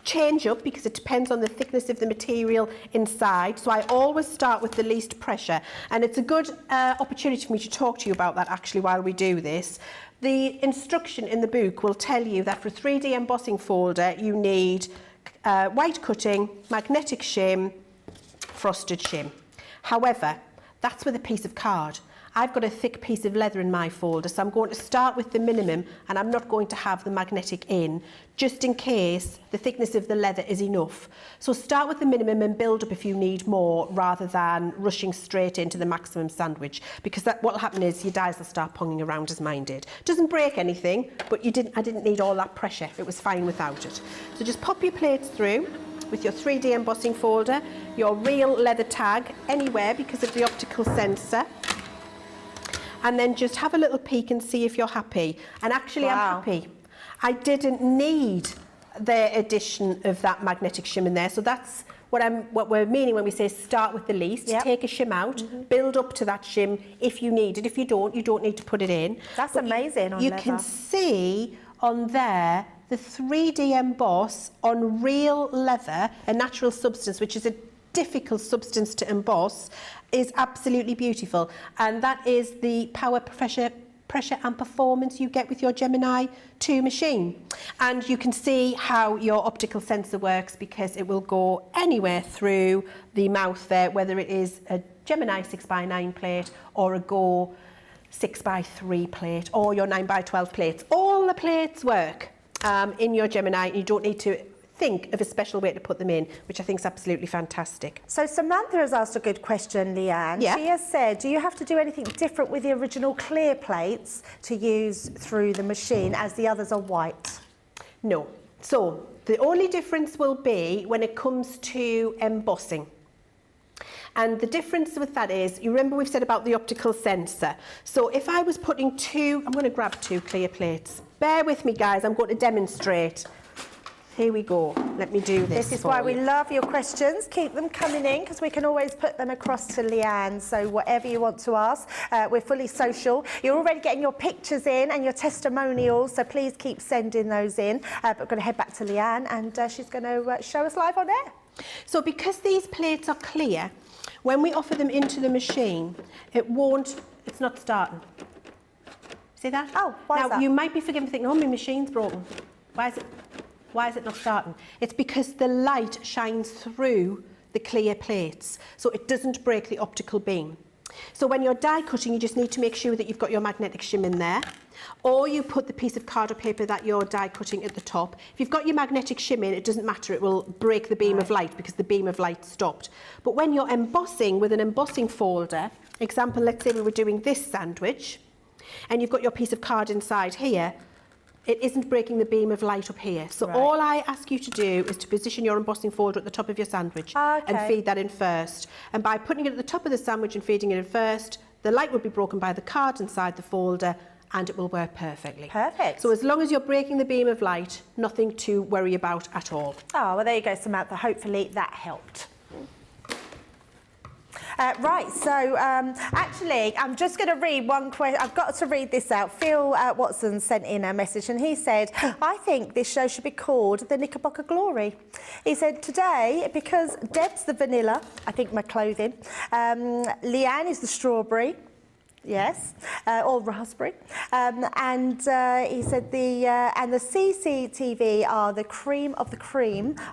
Speaker 2: change up because it depends on the thickness of the material inside. So I always start with the least pressure, and it's a good opportunity for me to talk to you about that actually while we do this. The instruction in the book will tell you that for a 3D embossing folder you need white cutting, magnetic shim, frosted shim. However, that's with a piece of card. I've got a thick piece of leather in my folder, so I'm going to start with the minimum, and I'm not going to have the magnetic in, just in case the thickness of the leather is enough. So start with the minimum and build up if you need more, rather than rushing straight into the maximum sandwich, because what will happen is your dies will start ponging around as mine did. Doesn't break anything, but I didn't need all that pressure. It was fine without it. So just pop your plates through with your 3D embossing folder, your real leather tag anywhere because of the optical sensor. And then just have a little peek and see if you're happy. And actually, wow. I'm happy. I didn't need the addition of that magnetic shim in there. So that's what we're meaning when we say start with the least. Yep. Take a shim out, build up to that shim if you need it. If you don't need to put it in.
Speaker 1: That's amazing on
Speaker 2: you
Speaker 1: leather.
Speaker 2: Can see on there the 3D emboss on real leather, a natural substance, which is a difficult substance to emboss, is absolutely beautiful. And that is the power, pressure and performance you get with your Gemini 2 machine. And you can see how your optical sensor works, because it will go anywhere through the mouth there, whether it is a Gemini 6x9 plate or a Go 6x3 plate or your 9x12 plates. All the plates work in your Gemini. You don't need to think of a special way to put them in, which I think is absolutely fantastic.
Speaker 1: So Samantha has asked a good question, Leanne.
Speaker 2: Yeah.
Speaker 1: She has said, do you have to do anything different with the original clear plates to use through the machine, as the others are white?
Speaker 2: No. So the only difference will be when it comes to embossing. And the difference with that is, you remember we've said about the optical sensor. So if I was putting I'm going to grab 2 clear plates. Bear with me, guys, I'm going to demonstrate. Here we go. Let me do this.
Speaker 1: This is why we love your questions. Keep them coming in, because we can always put them across to Leanne. So whatever you want to ask, we're fully social. You're already getting your pictures in and your testimonials, so please keep sending those in. But we're going to head back to Leanne, and she's going to show us live on air.
Speaker 2: So because these plates are clear, when we offer them into the machine, it's not starting. See that?
Speaker 1: Oh, why is
Speaker 2: now,
Speaker 1: that?
Speaker 2: you might be forgiven thinking, oh, my machine's broken. Why is it not starting? It's because the light shines through the clear plates, so it doesn't break the optical beam. So when you're die cutting, you just need to make sure that you've got your magnetic shim in there, or you put the piece of card or paper that you're die cutting at the top. If you've got your magnetic shim in, it doesn't matter, it will break the beam of light, because the beam of light stopped. But when you're embossing with an embossing folder, example, let's say we were doing this sandwich, and you've got your piece of card inside here, it isn't breaking the beam of light up here. So all I ask you to do is to position your embossing folder at the top of your sandwich and feed that in first. And by putting it at the top of the sandwich and feeding it in first, the light will be broken by the card inside the folder, and it will work perfectly.
Speaker 1: Perfect.
Speaker 2: So as long as you're breaking the beam of light, nothing to worry about at all.
Speaker 1: Oh, well, there you go, Samantha. Hopefully that helped. Right, so actually, I'm just going to read one question. I've got to read this out. Phil Watson sent in a message, and he said, I think this show should be called The Knickerbocker Glory. He said, today, because Deb's the vanilla, I think my clothing, Leanne is the strawberry, yes, or raspberry, and he said and the CCTV are the cream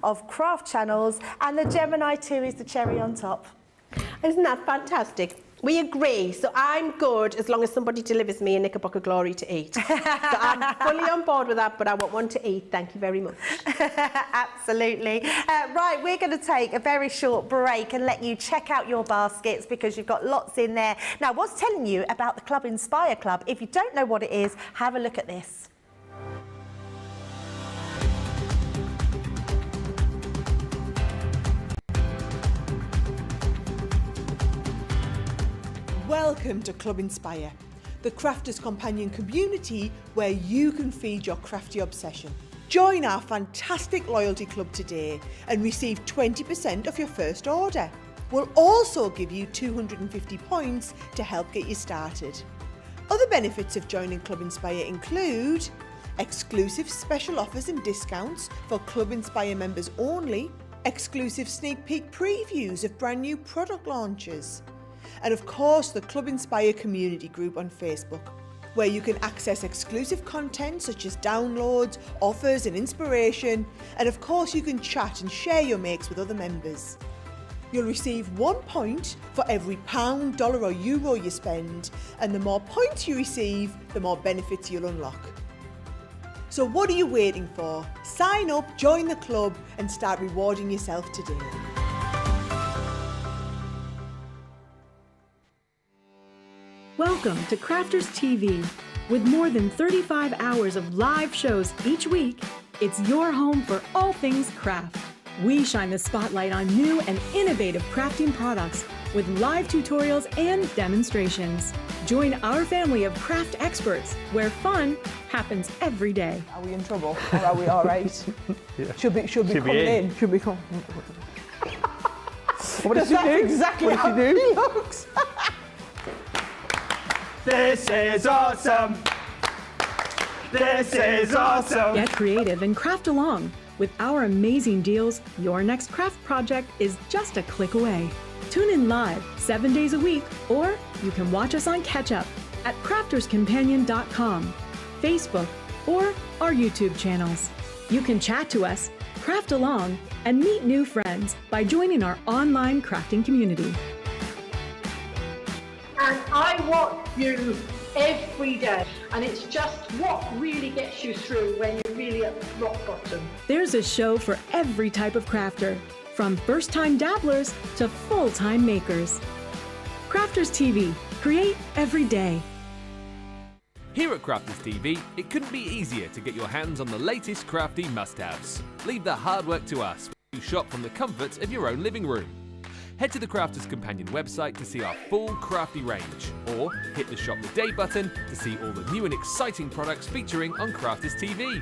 Speaker 1: of craft channels, and the Gemini 2 is the cherry on top.
Speaker 2: Isn't that fantastic? We agree. So I'm good as long as somebody delivers me a Knickerbocker Glory to eat. So I'm fully on board with that, but I want one to eat. Thank you very much.
Speaker 1: Absolutely. Right, we're going to take a very short break and let you check out your baskets, because you've got lots in there. Now, what's telling you about the Club Inspire Club? If you don't know what it is, have a look at this.
Speaker 4: Welcome to Club Inspire, the crafters' companion community where you can feed your crafty obsession. Join our fantastic loyalty club today and receive 20% off your first order. We'll also give you 250 points to help get you started. Other benefits of joining Club Inspire include exclusive special offers and discounts for Club Inspire members only, exclusive sneak peek previews of brand new product launches, and of course the Club Inspire community group on Facebook, where you can access exclusive content such as downloads, offers and inspiration, and of course you can chat and share your makes with other members. You'll receive 1 point for every £, dollar or euro you spend, and the more points you receive, the more benefits you'll unlock. So what are you waiting for? Sign up, join the club and start rewarding yourself today.
Speaker 5: Welcome to Crafters TV. With more than 35 hours of live shows each week, it's your home for all things craft. We shine the spotlight on new and innovative crafting products with live tutorials and demonstrations. Join our family of craft experts where fun happens every day.
Speaker 6: Are we in trouble or are we all right? Yeah. Should be coming in. Should be coming. What does she do? Exactly how he looks.
Speaker 7: This is awesome. This is awesome!
Speaker 5: Get creative and craft along. With our amazing deals, your next craft project is just a click away. Tune in live 7 days a week, or you can watch us on Catch Up at crafterscompanion.com, Facebook, or our YouTube channels. You can chat to us, craft along, and meet new friends by joining our online crafting community.
Speaker 8: And I watch you every day, and it's just what really gets you through when you're really at rock bottom.
Speaker 5: There's a show for every type of crafter, from first-time dabblers to full-time makers. Crafters TV, create every day.
Speaker 3: Here at Crafters TV, it couldn't be easier to get your hands on the latest crafty must-haves. Leave the hard work to us. You shop from the comfort of your own living room. Head to the Crafters Companion website to see our full crafty range, or hit the Shop the Day button to see all the new and exciting products featuring on Crafters TV.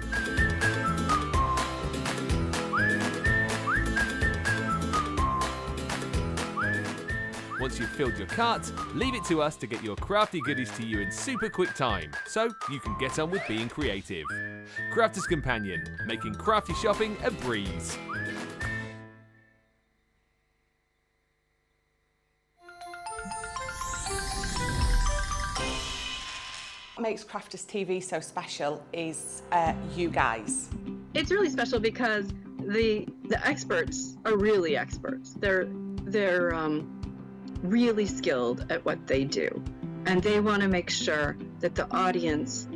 Speaker 3: Once you've filled your cart, leave it to us to get your crafty goodies to you in super quick time, so you can get on with being creative. Crafters Companion, making crafty shopping a breeze.
Speaker 9: What makes Crafters TV so special is you guys.
Speaker 10: It's really special because the experts are really experts. They're really skilled at what they do, and they want to make sure that the audience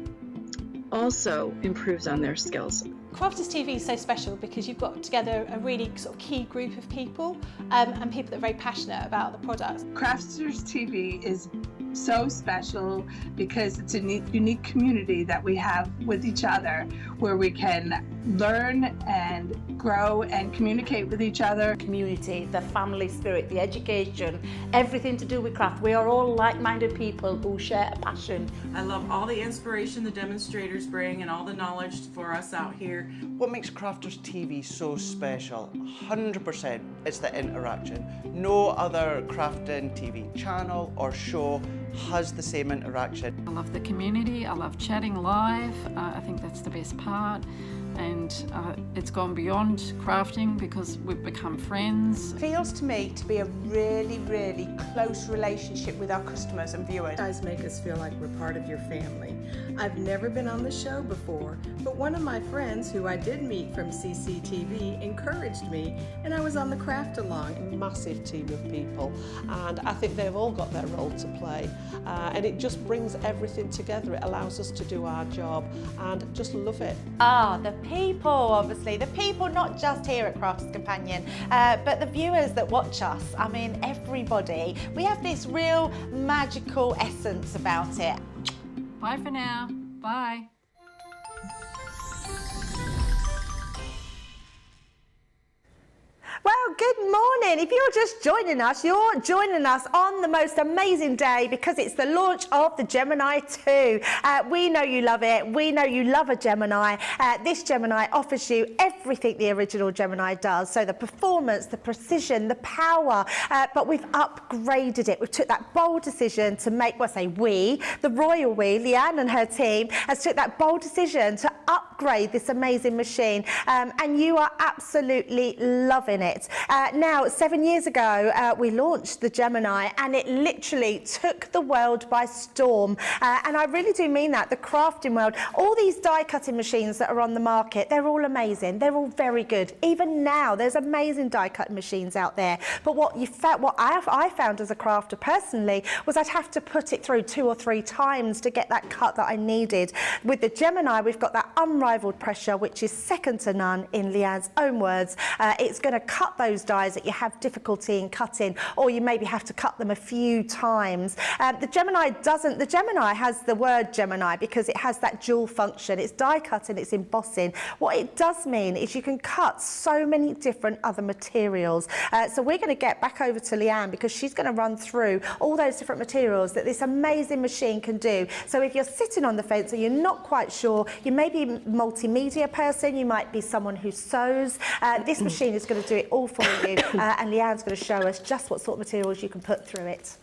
Speaker 10: also improves on their skills.
Speaker 11: Crafters TV is so special because you've got together a really sort of key group of people and people that are very passionate about the products.
Speaker 12: Crafters TV is so special because it's a unique community that we have with each other, where we can learn and grow and communicate with each other.
Speaker 13: Community, the family spirit, the education, everything to do with craft. We are all like-minded people who share a passion.
Speaker 14: I love all the inspiration the demonstrators bring and all the knowledge for us out here.
Speaker 15: What makes Crafters TV so special? 100% it's the interaction. No other crafting TV channel or show has the same interaction.
Speaker 16: I love the community, I love chatting live, I think that's the best part, and it's gone beyond crafting because we've become friends.
Speaker 9: It feels to me to be a really, really close relationship with our customers and viewers.
Speaker 17: You guys make us feel like we're part of your family. I've never been on the show before, but one of my friends who I did meet from CCTV encouraged me, and I was on the craft along.
Speaker 18: A massive team of people, and I think they've all got their role to play, and it just brings everything together. It allows us to do our job and just love it.
Speaker 1: The people, obviously. The people not just here at Crafters Companion, but the viewers that watch us. I mean, everybody. We have this real magical essence about it.
Speaker 16: Bye for now. Bye.
Speaker 1: Well, good morning. If you're just joining us, you're joining us on the most amazing day because it's the launch of the Gemini 2. We know you love it. We know you love a Gemini. This Gemini offers you everything the original Gemini does. So the performance, the precision, the power, but we've upgraded it. We took that bold decision to make, well, I say we, the royal we, Leann and her team, has took that bold decision to upgrade this amazing machine. And you are absolutely loving it. Now, 7 years ago, we launched the Gemini, and it literally took the world by storm. And I really do mean that, the crafting world. All these die-cutting machines that are on the market, they're all amazing. They're all very good. Even now, there's amazing die-cutting machines out there. But what I found as a crafter personally was I'd have to put it through 2 or 3 times to get that cut that I needed. With the Gemini, we've got that unrivaled pressure, which is second to none, in Leann's own words. It's going to cut those dies that you have difficulty in cutting, or you maybe have to cut them a few times. The Gemini doesn't. The Gemini has the word Gemini because it has that dual function. It's die cutting, it's embossing. What it does mean is you can cut so many different other materials. So we're going to get back over to Leann because she's going to run through all those different materials that this amazing machine can do. So if you're sitting on the fence or you're not quite sure, you may be a multimedia person, you might be someone who sews, this machine is going to do it all for you, and Leann's going to show us just what sort of materials you can put through it.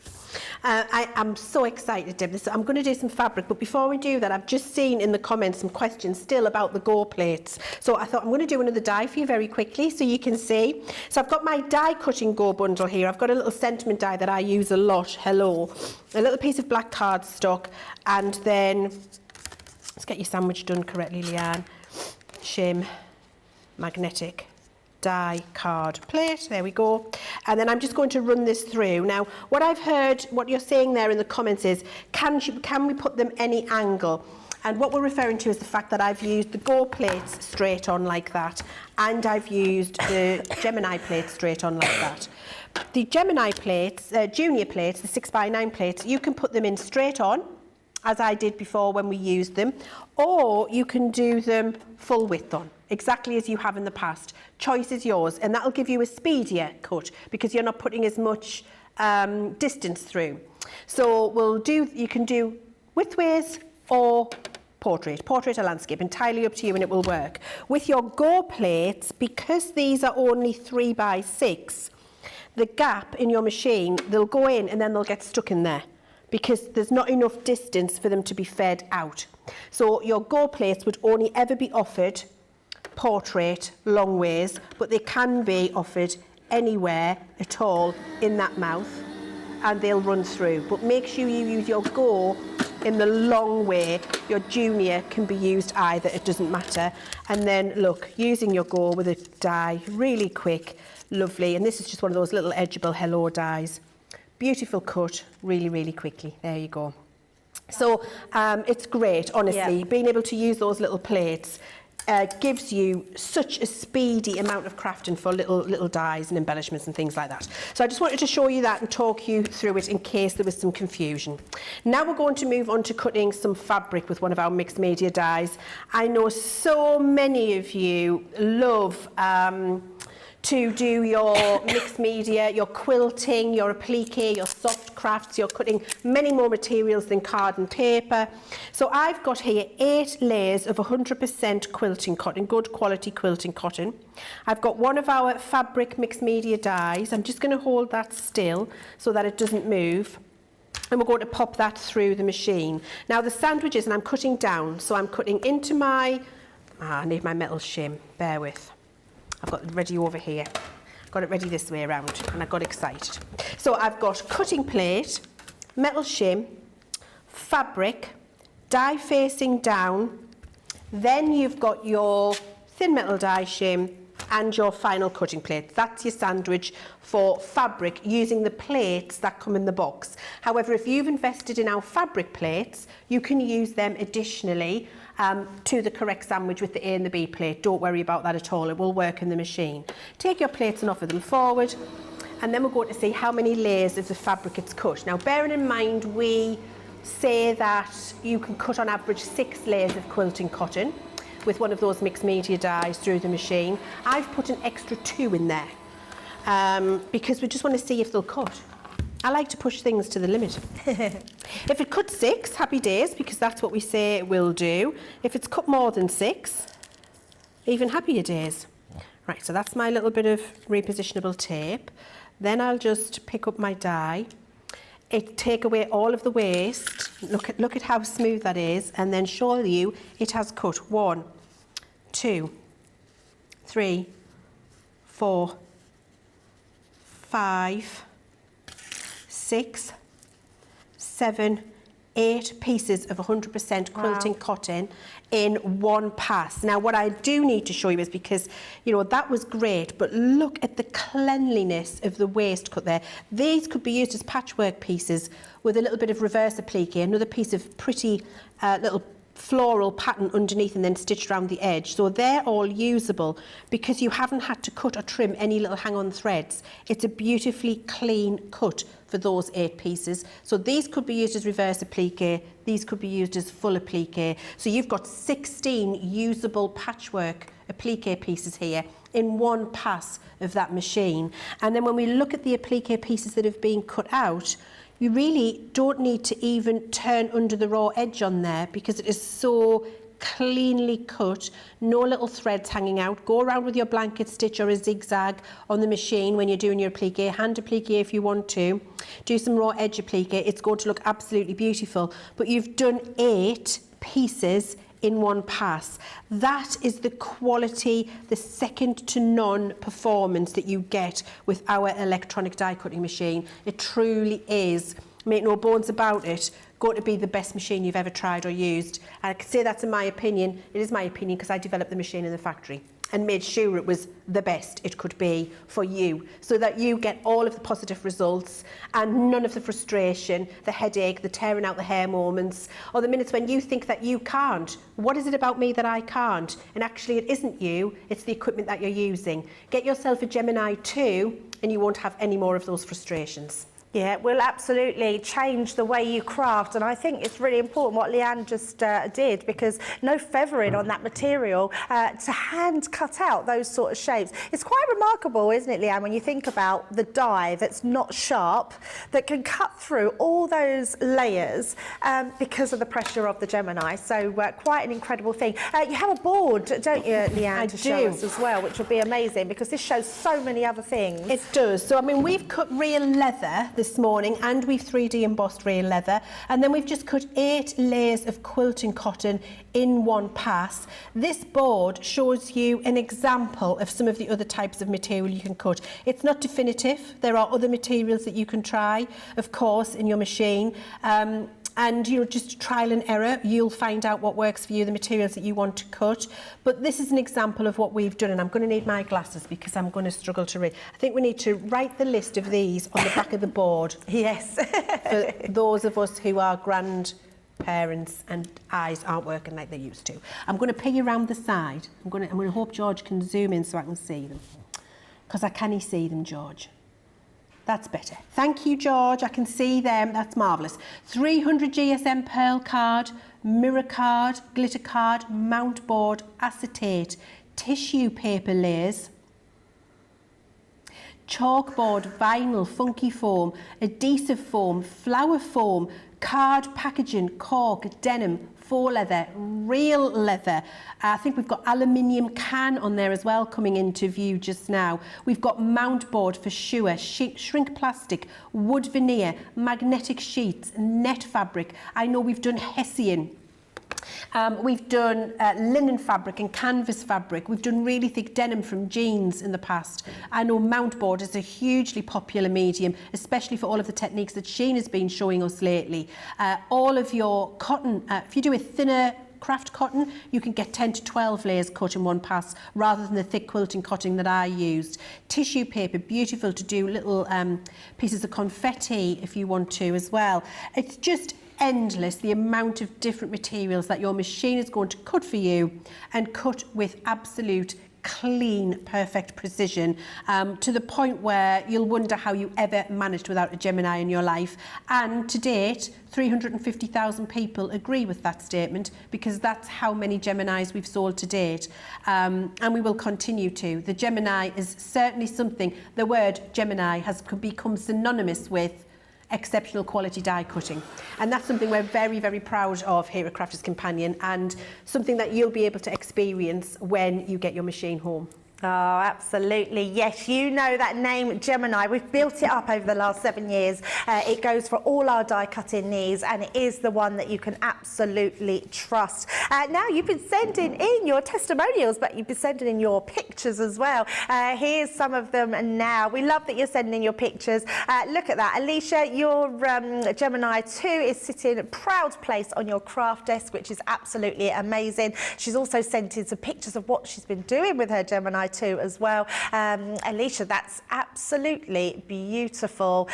Speaker 2: I am so excited, Deb. I'm going to do some fabric, but before we do that, I've just seen in the comments some questions still about the Go plates. So I thought I'm going to do another die for you very quickly so you can see. So I've got my die cutting Go bundle here. I've got a little sentiment die that I use a lot. Hello. A little piece of black cardstock, and then let's get your sandwich done correctly, Leanne. Shim, magnetic die card plate, there we go. And then I'm just going to run this through. Now, what I've heard, what you're saying there in the comments is, can we put them any angle? And what we're referring to is the fact that I've used the Go plates straight on like that, and I've used the Gemini plates straight on like that. The Gemini plates, junior plates, the 6x9 plates, you can put them in straight on, as I did before when we used them, or you can do them full width on, exactly as you have in the past. Choice is yours, and that'll give you a speedier cut because you're not putting as much distance through. So you can do widthways or portrait or landscape, entirely up to you, and it will work. With your Go plates, because these are only 3x6, the gap in your machine, they'll go in and then they'll get stuck in there, because there's not enough distance for them to be fed out. So your Go plates would only ever be offered portrait, long ways, but they can be offered anywhere at all in that mouth, and they'll run through. But make sure you use your Go in the long way. Your junior can be used either, it doesn't matter. And then look, using your Go with a die, really quick, lovely. And this is just one of those little edgeable hello dies. Beautiful cut, really, really quickly. There you go. So it's great, honestly. Yeah. Being able to use those little plates gives you such a speedy amount of crafting for little dies and embellishments and things like that. So I just wanted to show you that and talk you through it in case there was some confusion. Now we're going to move on to cutting some fabric with one of our mixed media dies. I know so many of you love to do your mixed media, your quilting, your applique, your soft crafts. You're cutting many more materials than card and paper. So I've got here 8 layers of 100% quilting cotton, good quality quilting cotton. I've got one of our fabric mixed media dies. I'm just going to hold that still so that it doesn't move. And we're going to pop that through the machine. Now the sandwiches, and I'm cutting down, so I'm cutting into my, I need my metal shim, bear with. I've got it ready over here. Got it ready this way around, and I got excited. So I've got cutting plate, metal shim, fabric, die facing down, then you've got your thin metal die shim and your final cutting plate. That's your sandwich for fabric using the plates that come in the box. However, if you've invested in our fabric plates, you can use them additionally to the correct sandwich with the A and the B plate. Don't worry about that at all, it will work in the machine. Take your plates and offer them forward, and then we're going to see how many layers of the fabric it's cut. Now bearing in mind we say that you can cut on average 6 layers of quilting cotton with one of those mixed media dies through the machine. I've put an extra 2 in there because we just want to see if they'll cut. I like to push things to the limit. If it cuts 6, happy days, because that's what we say it will do. If it's cut more than 6, even happier days. Right, so that's my little bit of repositionable tape. Then I'll just pick up my die, take away all of the waste. Look at how smooth that is, and then show you it has cut 1, 2, 3, 4, 5, 6, 7, 8 pieces of 100% quilting cotton in one pass. Now what I do need to show you is, because that was great, but look at the cleanliness of the waste cut there. These could be used as patchwork pieces with a little bit of reverse applique, another piece of pretty little floral pattern underneath and then stitched around the edge. So they're all usable because you haven't had to cut or trim any little hang-on threads. It's a beautifully clean cut for those 8 pieces. So these could be used as reverse applique, these could be used as full applique. So you've got 16 usable patchwork applique pieces here in one pass of that machine. And then when we look at the applique pieces that have been cut out, you really don't need to even turn under the raw edge on there because it is so cleanly cut, no little threads hanging out. Go around with your blanket stitch or a zigzag on the machine when you're doing your applique, hand applique if you want to. Do some raw edge applique. It's going to look absolutely beautiful. But you've done 8 pieces in one pass. That is the quality, the second to none performance that you get with our electronic die cutting machine. It truly is, make no bones about it, going to be the best machine you've ever tried or used. And I can say that's in my opinion. It is my opinion because I developed the machine in the factory and made sure it was the best it could be for you, so that you get all of the positive results and none of the frustration, the headache, the tearing out the hair moments, or the minutes when you think that you can't. What is it about me that I can't? And actually it isn't you, it's the equipment that you're using. Get yourself a Gemini 2 and you won't have any more of those frustrations.
Speaker 1: Yeah, it will absolutely change the way you craft, and I think it's really important what Leann just did, because no feathering on that material to hand cut out those sort of shapes. It's quite remarkable, isn't it, Leann, when you think about the die that's not sharp, that can cut through all those layers because of the pressure of the Gemini. So quite an incredible thing. You have a board, don't you, Leann, to show us as well, which will be amazing, because this shows so many other things.
Speaker 2: It does. So, I mean, we've cut real leather this morning, and we've 3D embossed real leather, and then we've just cut 8 layers of quilting cotton in one pass. This board shows you an example of some of the other types of material you can cut. It's not definitive. There are other materials that you can try, of course, in your machine. And just trial and error, you'll find out what works for you, the materials that you want to cut. But this is an example of what we've done, and I'm going to need my glasses because I'm going to struggle to read. I think we need to write the list of these on the back of the board.
Speaker 1: Yes.
Speaker 2: For those of us who are grandparents and eyes aren't working like they used to. I'm going to pin you around the side. I'm going to hope George can zoom in so I can see them. Because I can't see them, George. That's better. Thank you, George. I can see them. That's marvellous. 300 GSM pearl card, mirror card, glitter card, mount board, acetate, tissue paper layers, chalkboard, vinyl, funky foam, adhesive foam, flower foam, card packaging, cork, denim, faux leather, real leather. I think we've got aluminium can on there as well coming into view just now. We've got mount board for sure, shrink plastic, wood veneer, magnetic sheets, net fabric. I know we've done Hessian. We've done linen fabric and canvas fabric. We've done really thick denim from jeans in the past. I know mount board is a hugely popular medium, especially for all of the techniques that Sheen has been showing us lately. All of your cotton, if you do a thinner craft cotton, you can get 10 to 12 layers cut in one pass rather than the thick quilting cotton that I used. Tissue paper, beautiful to do little pieces of confetti if you want to as well. It's just endless, the amount of different materials that your machine is going to cut for you, and cut with absolute clean, perfect precision, to the point where you'll wonder how you ever managed without a Gemini in your life. And to date, 350,000 people agree with that statement, because that's how many Geminis we've sold to date, and we will continue to. The Gemini is certainly something, the word Gemini has become synonymous with exceptional quality die cutting, and that's something we're very, very proud of here at Crafters Companion, and something that you'll be able to experience when you get your machine home.
Speaker 1: Oh, absolutely. Yes, you know that name, Gemini. We've built it up over the last 7 years. It goes for all our die cutting needs, and it is the one that you can absolutely trust. Now, you've been sending in your testimonials, but you've been sending in your pictures as well. Here's some of them now. We love that you're sending in your pictures. Look at that. Alicia, your Gemini 2 is sitting a proud place on your craft desk, which is absolutely amazing. She's also sent in some pictures of what she's been doing with her Gemini 2 as well. Alicia, that's absolutely beautiful.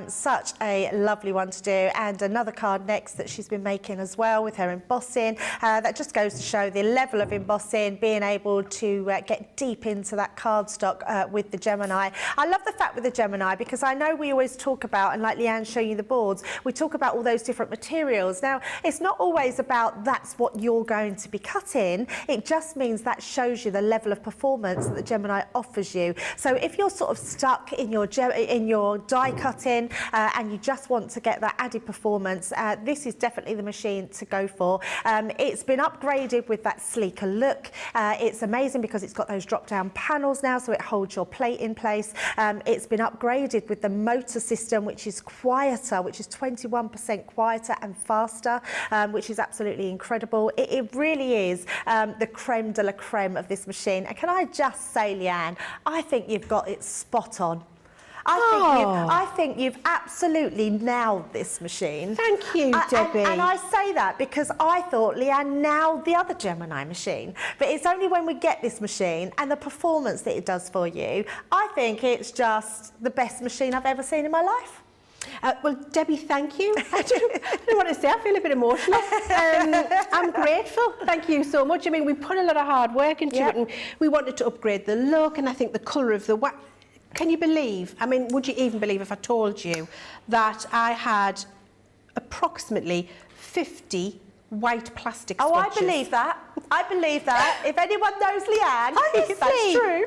Speaker 1: Such a lovely one to do. And another card next that she's been making as well with her embossing. That just goes to show the level of embossing, being able to get deep into that cardstock with the Gemini. I love the fact with the Gemini, because I know we always talk about, and like Leann showing you the boards, we talk about all those different materials. Now, it's not always about that's what you're going to be cutting. It just means that shows you the level of performance that the Gemini offers you. So if you're sort of stuck in your die cutting and you just want to get that added performance, this is definitely the machine to go for. It's been upgraded with that sleeker look. It's amazing because it's got those drop-down panels now, so it holds your plate in place. It's been upgraded with the motor system, which is quieter, which is 21% quieter and faster, which is absolutely incredible. It really is the creme de la creme of this machine. And can I just say, Leanne, I think you've got it spot on. I think you've absolutely nailed this machine.
Speaker 2: Thank you, Debbie.
Speaker 1: And I say that because I thought Leanne nailed the other Gemini machine. But it's only when we get this machine and the performance that it does for you, I think it's just the best machine I've ever seen in my life.
Speaker 2: Well, Debbie, thank you. I don't know what to say. I feel a bit emotional. I'm grateful. Thank you so much. I mean, we put a lot of hard work into it, and we wanted to upgrade the look, and I think the colour of the wax. Can you believe, I mean, would you even believe if I told you that I had approximately 50 white plastic swatches?
Speaker 1: Oh, I believe that. I believe that. If anyone knows Leanne, that's true.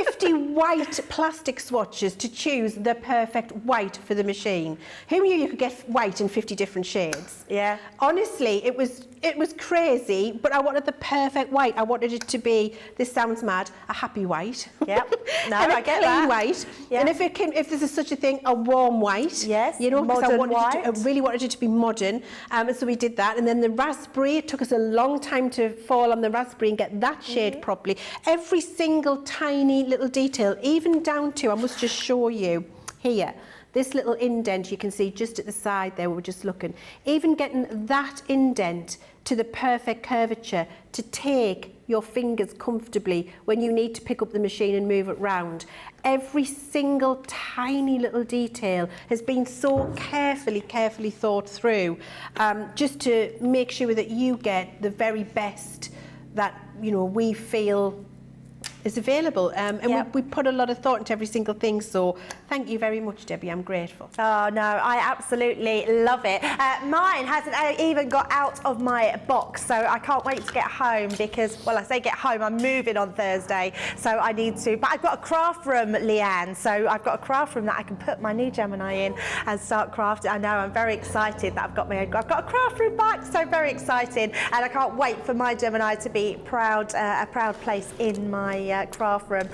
Speaker 2: 50 white plastic swatches to choose the perfect white for the machine. Who knew you could get white in 50 different shades?
Speaker 1: Yeah.
Speaker 2: Honestly, it was crazy, but I wanted the perfect white. I wanted it to be, this sounds mad, a happy white.
Speaker 1: Yep. No,
Speaker 2: and
Speaker 1: I
Speaker 2: a
Speaker 1: get
Speaker 2: clean
Speaker 1: that.
Speaker 2: white.
Speaker 1: Yeah.
Speaker 2: And if this is such a thing, a warm white.
Speaker 1: Yes.
Speaker 2: You know, because
Speaker 1: Modern white.
Speaker 2: I really wanted it to be modern. And so we did that. And then the raspberry, it took us a long time to fall on the raspberry and get that shade properly. Every single tiny little detail, even down to, I must just show you here, this little indent you can see just at the side there, we were just looking. Even getting that indent to the perfect curvature to take your fingers comfortably when you need to pick up the machine and move it round. Every single tiny little detail has been so carefully thought through, just to make sure that you get the very best that, you know, we feel is available. And we put a lot of thought into every single thing, so thank you very much, Debbie. I'm grateful.
Speaker 1: Oh no, I absolutely love it. Mine hasn't even got out of my box, so I can't wait to get home because, well, I say get home, I'm moving on Thursday, so I need to, but I've got a craft room, Leanne, so I've got a craft room that I can put my new Gemini in and start crafting. I know, I'm very excited that I've got a craft room back, so very excited, and I can't wait for my Gemini to be proud, a proud place in my craft room.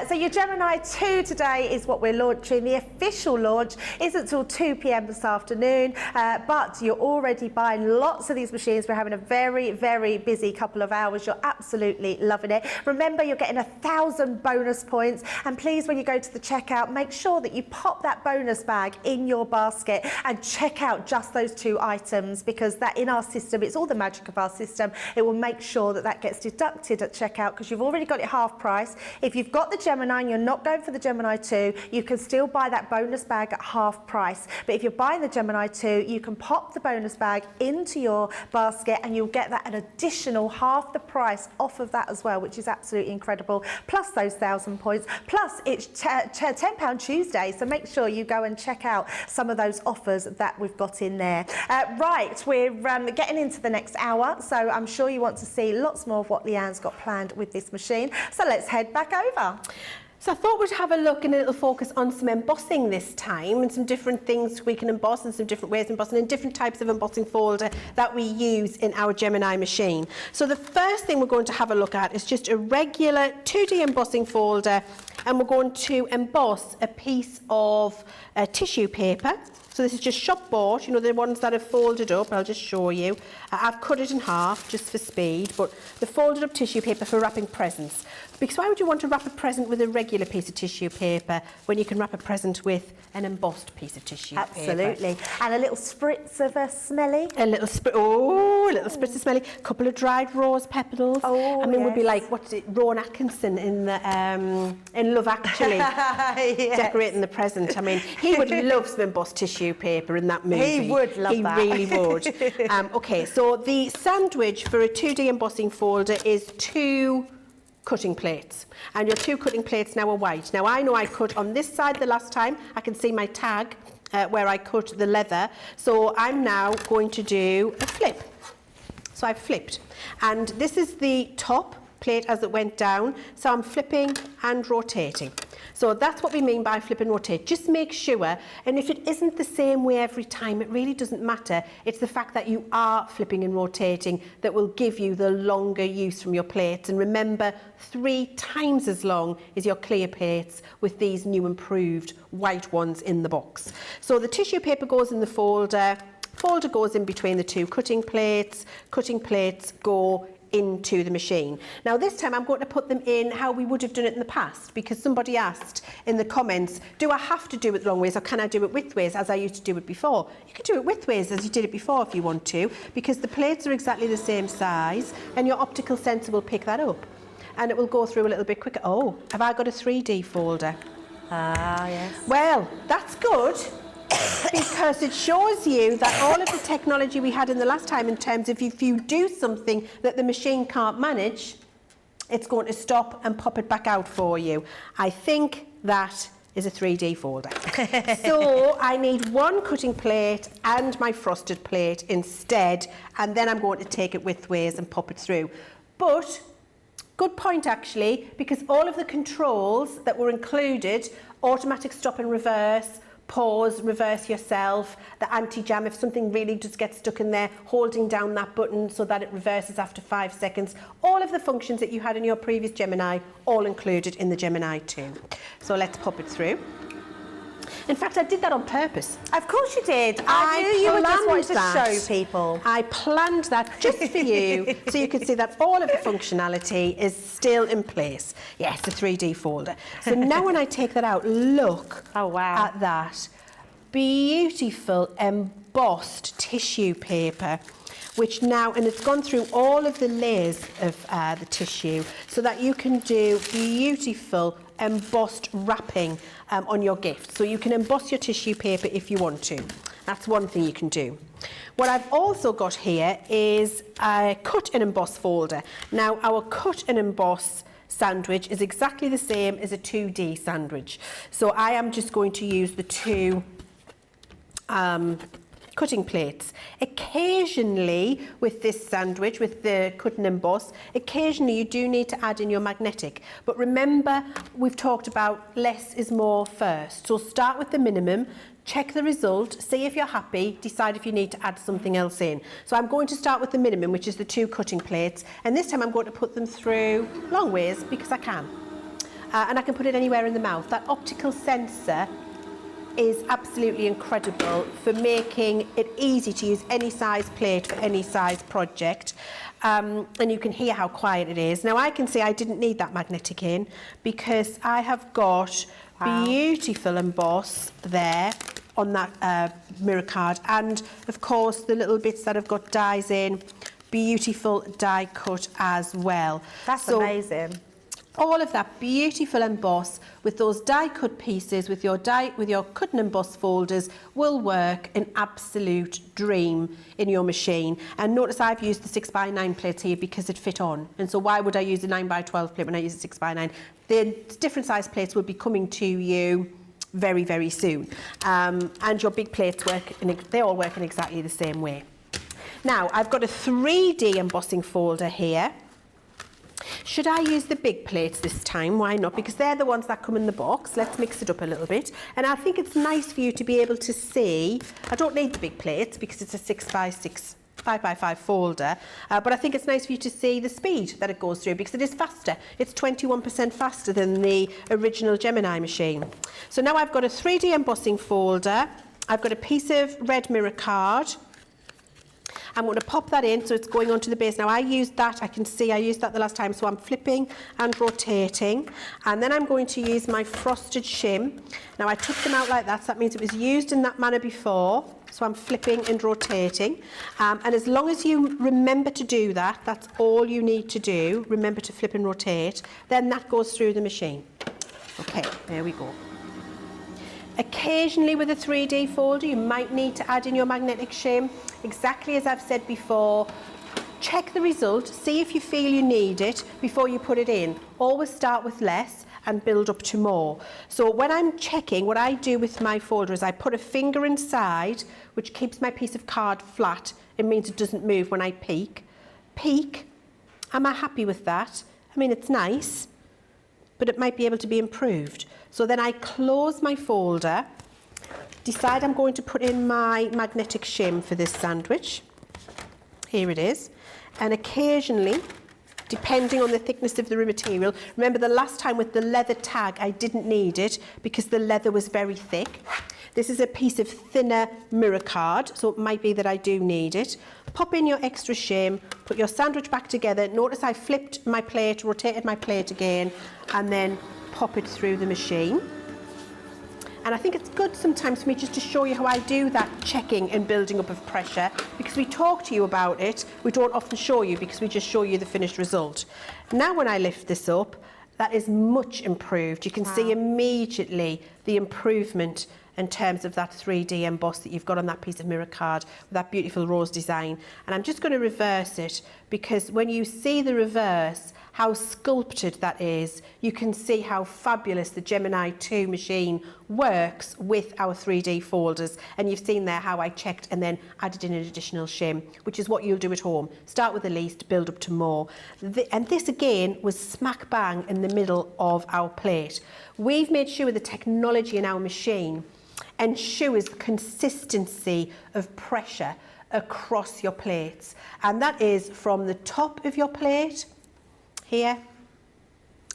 Speaker 1: So your Gemini 2 today is what we're launching. The official launch isn't till 2 p.m. this afternoon, but you're already buying lots of these machines. We're having a very busy couple of hours. You're absolutely loving it. Remember, you're getting 1,000 bonus points, and please, when you go to the checkout, make sure that you pop that bonus bag in your basket and check out just those 2 items, because that, in our system, it's all the magic of our system. It will make sure that that gets deducted at checkout because you've already got it half price. If you've got the Gemini and you're not going for the Gemini 2, you can still buy that bonus bag at half price. But if you're buying the Gemini 2, you can pop the bonus bag into your basket and you'll get that an additional half the price off of that as well, which is absolutely incredible. Plus those 1,000 points. Plus it's £10 Tuesday, so make sure you go and check out some of those offers that we've got in there. Right, we're getting into the next hour, so I'm sure you want to see lots more of what Leanne's got planned with this machine. So let's head back over.
Speaker 2: So I thought we'd have a look and a little focus on some embossing this time, and some different things we can emboss and some different ways of embossing and different types of embossing folder that we use in our Gemini machine. So the first thing we're going to have a look at is just a regular 2D embossing folder, and we're going to emboss a piece of tissue paper. So this is just shop bought, you know, the ones that are folded up. I'll just show you. I've cut it in half just for speed, but the folded up tissue paper for wrapping presents. Because why would you want to wrap a present with a regular piece of tissue paper when you can wrap a present with an embossed piece of tissue paper?
Speaker 1: Absolutely. And a little spritz of a smelly.
Speaker 2: A little spritz of smelly. A couple of dried rose petals.
Speaker 1: Oh,
Speaker 2: I mean, we'd be like, what's it, Rowan Atkinson in Love Actually,
Speaker 1: yes.
Speaker 2: Decorating the present. I mean, he would love some embossed tissue paper in that movie.
Speaker 1: He would love that.
Speaker 2: He really would. Okay, so the sandwich for a 2D embossing folder is 2 cutting plates, and your 2 cutting plates now are white. Now I know I cut on this side the last time. I can see my tag where I cut the leather, so I'm now going to do a flip. So I've flipped, and this is the top plate as it went down. So I'm flipping and rotating. So that's what we mean by flip and rotate. Just make sure, and if it isn't the same way every time, it really doesn't matter. It's the fact that you are flipping and rotating that will give you the longer use from your plates. And remember, 3 times as long as your clear plates with these new improved white ones in the box. So the tissue paper goes in the folder goes in between the 2 cutting plates go into the machine. Now this time I'm going to put them in how we would have done it in the past, because somebody asked in the comments, do I have to do it long ways or can I do it widthways as I used to do it before? You can do it widthways as you did it before if you want to, because the plates are exactly the same size and your optical sensor will pick that up and it will go through a little bit quicker. Oh, have I got a 3D folder?
Speaker 1: Ah, yes.
Speaker 2: Well, that's good. Because it shows you that all of the technology we had in the last time in terms of if you do something that the machine can't manage, it's going to stop and pop it back out for you. I think that is a 3D folder. So I need 1 cutting plate and my frosted plate instead, and then I'm going to take it widthways and pop it through. But good point actually, because all of the controls that were included, automatic stop and reverse, pause, reverse yourself, the anti-jam, if something really just gets stuck in there, holding down that button so that it reverses after 5 seconds. All of the functions that you had in your previous Gemini, all included in the Gemini 2. So let's pop it through. In fact, I did that on purpose.
Speaker 1: Of course you did. I knew you were just wanting to show people.
Speaker 2: I planned that just for you, so you could see that all of the functionality is still in place. Yes, the 3D folder. So now when I take that out, look at that. Beautiful embossed tissue paper, which now, and it's gone through all of the layers of the tissue so that you can do beautiful embossed wrapping on your gift. So you can emboss your tissue paper if you want to. That's one thing you can do. What I've also got here is a cut and emboss folder. Now our cut and emboss sandwich is exactly the same as a 2D sandwich. So I am just going to use the 2 cutting plates. Occasionally with this sandwich, with the cut and emboss, occasionally you do need to add in your magnetic. But remember, we've talked about less is more first. So start with the minimum, check the result, see if you're happy, decide if you need to add something else in. So I'm going to start with the minimum, which is the 2 cutting plates, and this time I'm going to put them through long ways because I can. And I can put it anywhere in the mouth. That optical sensor is absolutely incredible for making it easy to use any size plate for any size project. And you can hear how quiet it is. Now I can see I didn't need that magnetic in because I have got beautiful emboss there on that mirror card, and of course the little bits that have got dies in, beautiful die cut as well.
Speaker 1: That's amazing.
Speaker 2: All of that beautiful emboss with those die cut pieces, with your cut and emboss folders, will work an absolute dream in your machine. And notice I've used the 6x9 plates here because it fit on. And so why would I use a 9x12 plate when I use a 6x9? The different size plates will be coming to you very, very soon. And your big plates they all work in exactly the same way. Now I've got a 3D embossing folder here. Should I use the big plates this time? Why not? Because they're the ones that come in the box. Let's mix it up a little bit. And I think it's nice for you to be able to see. I don't need the big plates because it's a 6x6, 5x5 folder. But I think it's nice for you to see the speed that it goes through because it is faster. It's 21% faster than the original Gemini machine. So now I've got a 3D embossing folder. I've got a piece of red mirror card. I'm going to pop that in so it's going onto the base. Now I used that, I can see I used that the last time, so I'm flipping and rotating. And then I'm going to use my frosted shim. Now I took them out like that, so that means it was used in that manner before. So I'm flipping and rotating. And as long as you remember to do that, that's all you need to do. Remember to flip and rotate. Then that goes through the machine. Okay, there we go. Occasionally with a 3D folder, you might need to add in your magnetic shim. Exactly as I've said before, check the result, see if you feel you need it before you put it in. Always start with less and build up to more. So when I'm checking, what I do with my folder is I put a finger inside, which keeps my piece of card flat. It means it doesn't move when I peek. Peek, am I happy with that? I mean, it's nice, but it might be able to be improved. So then I close my folder, decide I'm going to put in my magnetic shim for this sandwich. Here it is. And occasionally, depending on the thickness of the material, remember the last time with the leather tag, I didn't need it because the leather was very thick. This is a piece of thinner mirror card, so it might be that I do need it. Pop in your extra shim, put your sandwich back together. Notice I flipped my plate, rotated my plate again, and then pop it through the machine. And I think it's good sometimes for me just to show you how I do that checking and building up of pressure, because we talk to you about it, we don't often show you because we just show you the finished result. Now when I lift this up, that is much improved. You can see immediately the improvement in terms of that 3D emboss that you've got on that piece of mirror card with that beautiful rose design. And I'm just going to reverse it, because when you see the reverse, how sculpted that is, you can see how fabulous the Gemini 2 machine works with our 3D folders. And you've seen there how I checked and then added in an additional shim, which is what you'll do at home. Start with the least, build up to more. And this again was smack bang in the middle of our plate. We've made sure the technology in our machine ensures the consistency of pressure across your plates. And that is from the top of your plate, here,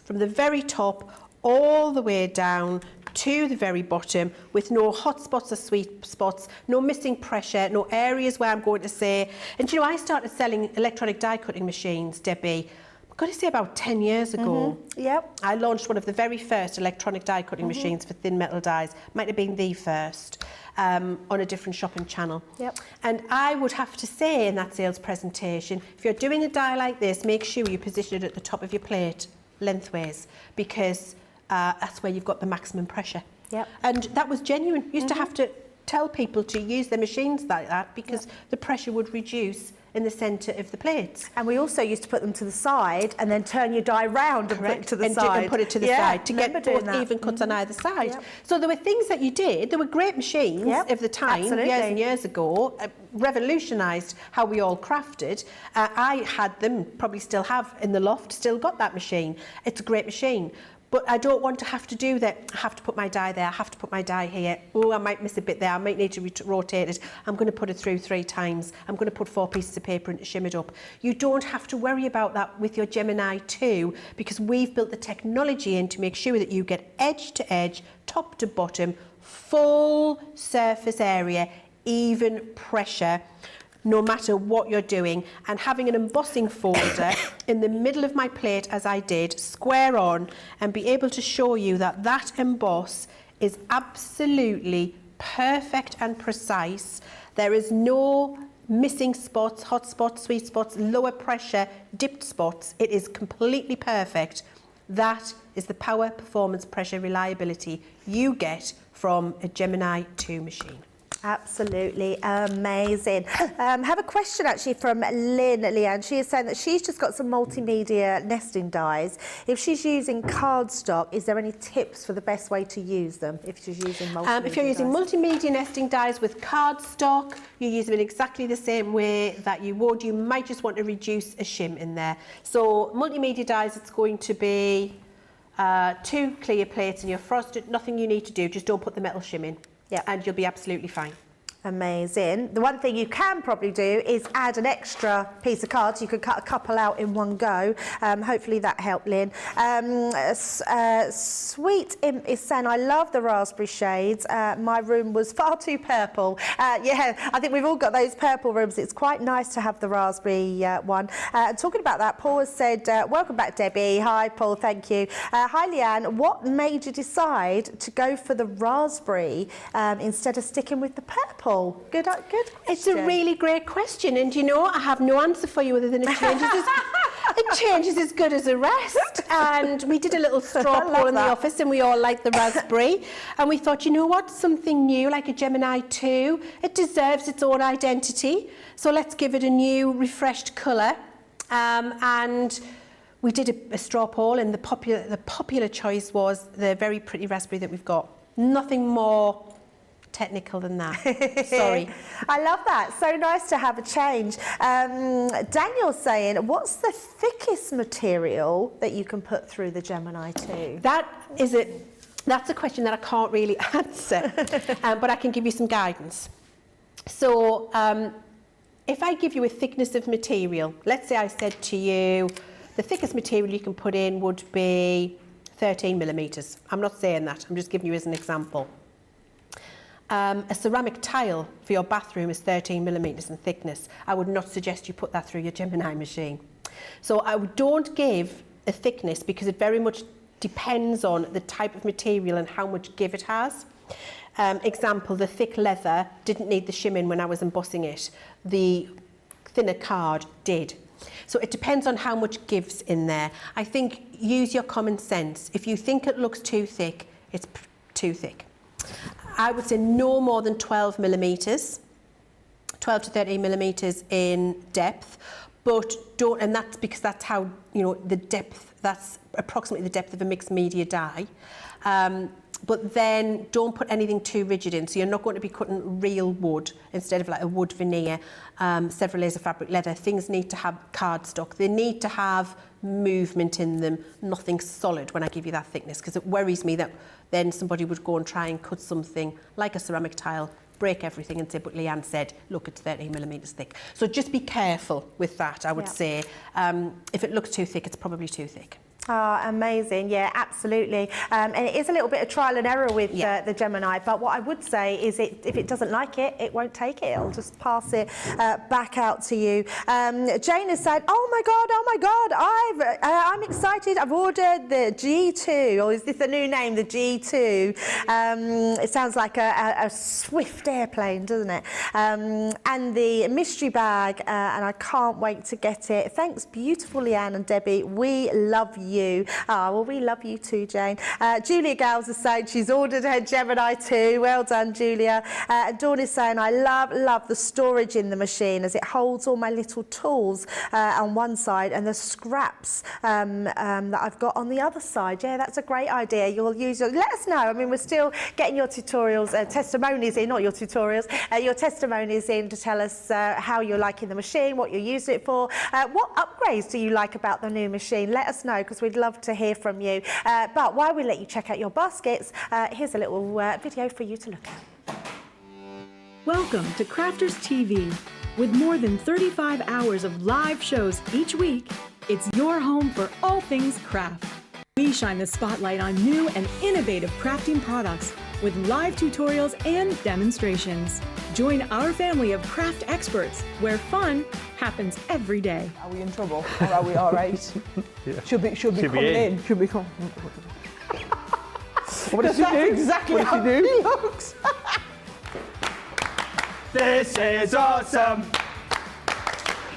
Speaker 2: from the very top all the way down to the very bottom, with no hot spots or sweet spots, no missing pressure, no areas where I'm going to say. And you know, I started selling electronic die cutting machines, Debbie, I've got to say about 10 years ago.
Speaker 1: Yep.
Speaker 2: I launched one of the very first electronic die cutting machines for thin metal dies. Might have been the first. On a different shopping channel.
Speaker 1: Yep.
Speaker 2: And I would have to say in that sales presentation, if you're doing a die like this, make sure you position it at the top of your plate, lengthways, because that's where you've got the maximum pressure.
Speaker 1: Yep.
Speaker 2: And that was genuine. Used to have to tell people to use their machines like that because the pressure would reduce in the centre of the plates.
Speaker 1: And we also used to put them to the side and then turn your die round and put it to the side.
Speaker 2: And put it to the side to get both
Speaker 1: that.
Speaker 2: even cuts on either side. So there were things that you did. There were great machines of the time, years and years ago, revolutionised how we all crafted. I had them, probably still have in the loft, still got that machine. It's a great machine. But I don't want to have to do that. I have to put my die there, I have to put my die here. Oh, I might miss a bit there, I might need to rotate it. I'm going to put it through 3 times. I'm going to put 4 pieces of paper and shim it up. You don't have to worry about that with your Gemini 2, because we've built the technology in to make sure that you get edge to edge, top to bottom, full surface area, even pressure, no matter what you're doing. And having an embossing folder in the middle of my plate, as I did, square on, and be able to show you that that emboss is absolutely perfect and precise. There is no missing spots, hot spots, sweet spots, lower pressure, dipped spots. It is completely perfect. That is the power, performance, pressure, reliability you get from a Gemini 2 machine.
Speaker 1: Absolutely amazing. Have a question actually from Leann. She is saying that she's just got some multimedia nesting dies. If she's using cardstock, is there any tips for the best way to use them if she's using multimedia
Speaker 2: If you're using multimedia nesting dies with cardstock, you use them in exactly the same way that you would. You might just want to reduce a shim in there. So multimedia dies, it's going to be 2 clear plates and you're frosted. Nothing you need to do, just don't put the metal shim in. Yeah, and you'll be absolutely fine.
Speaker 1: Amazing. The one thing you can probably do is add an extra piece of cards. You could cut a couple out in one go. Hopefully that helped, Lynn. Sweet Imp is saying, I love the raspberry shades. My room was far too purple. Yeah, I think we've all got those purple rooms. It's quite nice to have the raspberry one. Talking about that, Paul has said, welcome back, Debbie. Hi, Paul, thank you. Hi, Leann. What made you decide to go for the raspberry instead of sticking with the purple? Good question.
Speaker 2: It's a really great question, and you know, I have no answer for you other than it changes as good as the rest. And we did a little straw poll in the office, and we all liked the raspberry. And we thought, you know what, something new like a Gemini 2, it deserves its own identity. So let's give it a new, refreshed colour. And we did a straw poll, and the popular choice was the very pretty raspberry that we've got. Nothing more technical than that. Sorry.
Speaker 1: I love that. So nice to have a change. Daniel's saying, what's the thickest material that you can put through the Gemini 2?
Speaker 2: That's a question that I can't really answer, but I can give you some guidance. So if I give you a thickness of material, let's say I said to you, the thickest material you can put in would be 13 millimetres. I'm not saying that, I'm just giving you as an example. A ceramic tile for your bathroom is 13 millimetres in thickness. I would not suggest you put that through your Gemini machine. So I don't give a thickness because it very much depends on the type of material and how much give it has. Example, the thick leather didn't need the shimming when I was embossing it. The thinner card did. So it depends on how much gives in there. I think use your common sense. If you think it looks too thick, it's too thick. I would say no more than 12 millimetres, 12 to 13 millimetres in depth, but don't, and that's because that's how, you know, the depth, that's approximately the depth of a mixed media die. But then don't put anything too rigid in. So you're not going to be cutting real wood instead of like a wood veneer, several layers of fabric leather. Things need to have cardstock. They need to have movement in them, nothing solid when I give you that thickness, because it worries me that then somebody would go and try and cut something like a ceramic tile, break everything and say, but Leanne said, look, it's 13 millimetres thick. So just be careful with that, I would say. If it looks too thick, it's probably too thick.
Speaker 1: Oh, amazing. Yeah, absolutely. And it is a little bit of trial and error with the Gemini, but what I would say is if it doesn't like it, it won't take it. It'll just pass it back out to you. Jane has said, oh my God, I'm excited. I've ordered the G2, or is this the new name, the G2? It sounds like a swift airplane, doesn't it? And the mystery bag, and I can't wait to get it. Thanks, beautiful Leanne and Debbie. We love you. Well, we love you too, Jane. Julia Gales is saying she's ordered her Gemini 2. Well done, Julia. Dawn is saying, I love the storage in the machine as it holds all my little tools on one side and the scraps that I've got on the other side. Yeah, that's a great idea. You'll use it. Let us know. I mean, we're still getting your tutorials, testimonies in, not your tutorials, your testimonies in to tell us how you're liking the machine, what you're using it for. What upgrades do you like about the new machine? Let us know, because we'd love to hear from you. But while we let you check out your baskets, here's a little video for you to look at.
Speaker 5: Welcome to Crafters TV. With more than 35 hours of live shows each week, it's your home for all things craft. We shine the spotlight on new and innovative crafting products with live tutorials and demonstrations. Join our family of craft experts where fun happens every day.
Speaker 6: Are we in trouble or are we all right? Should be coming in. Should be coming. What does she do? Exactly how he looks.
Speaker 7: This is awesome.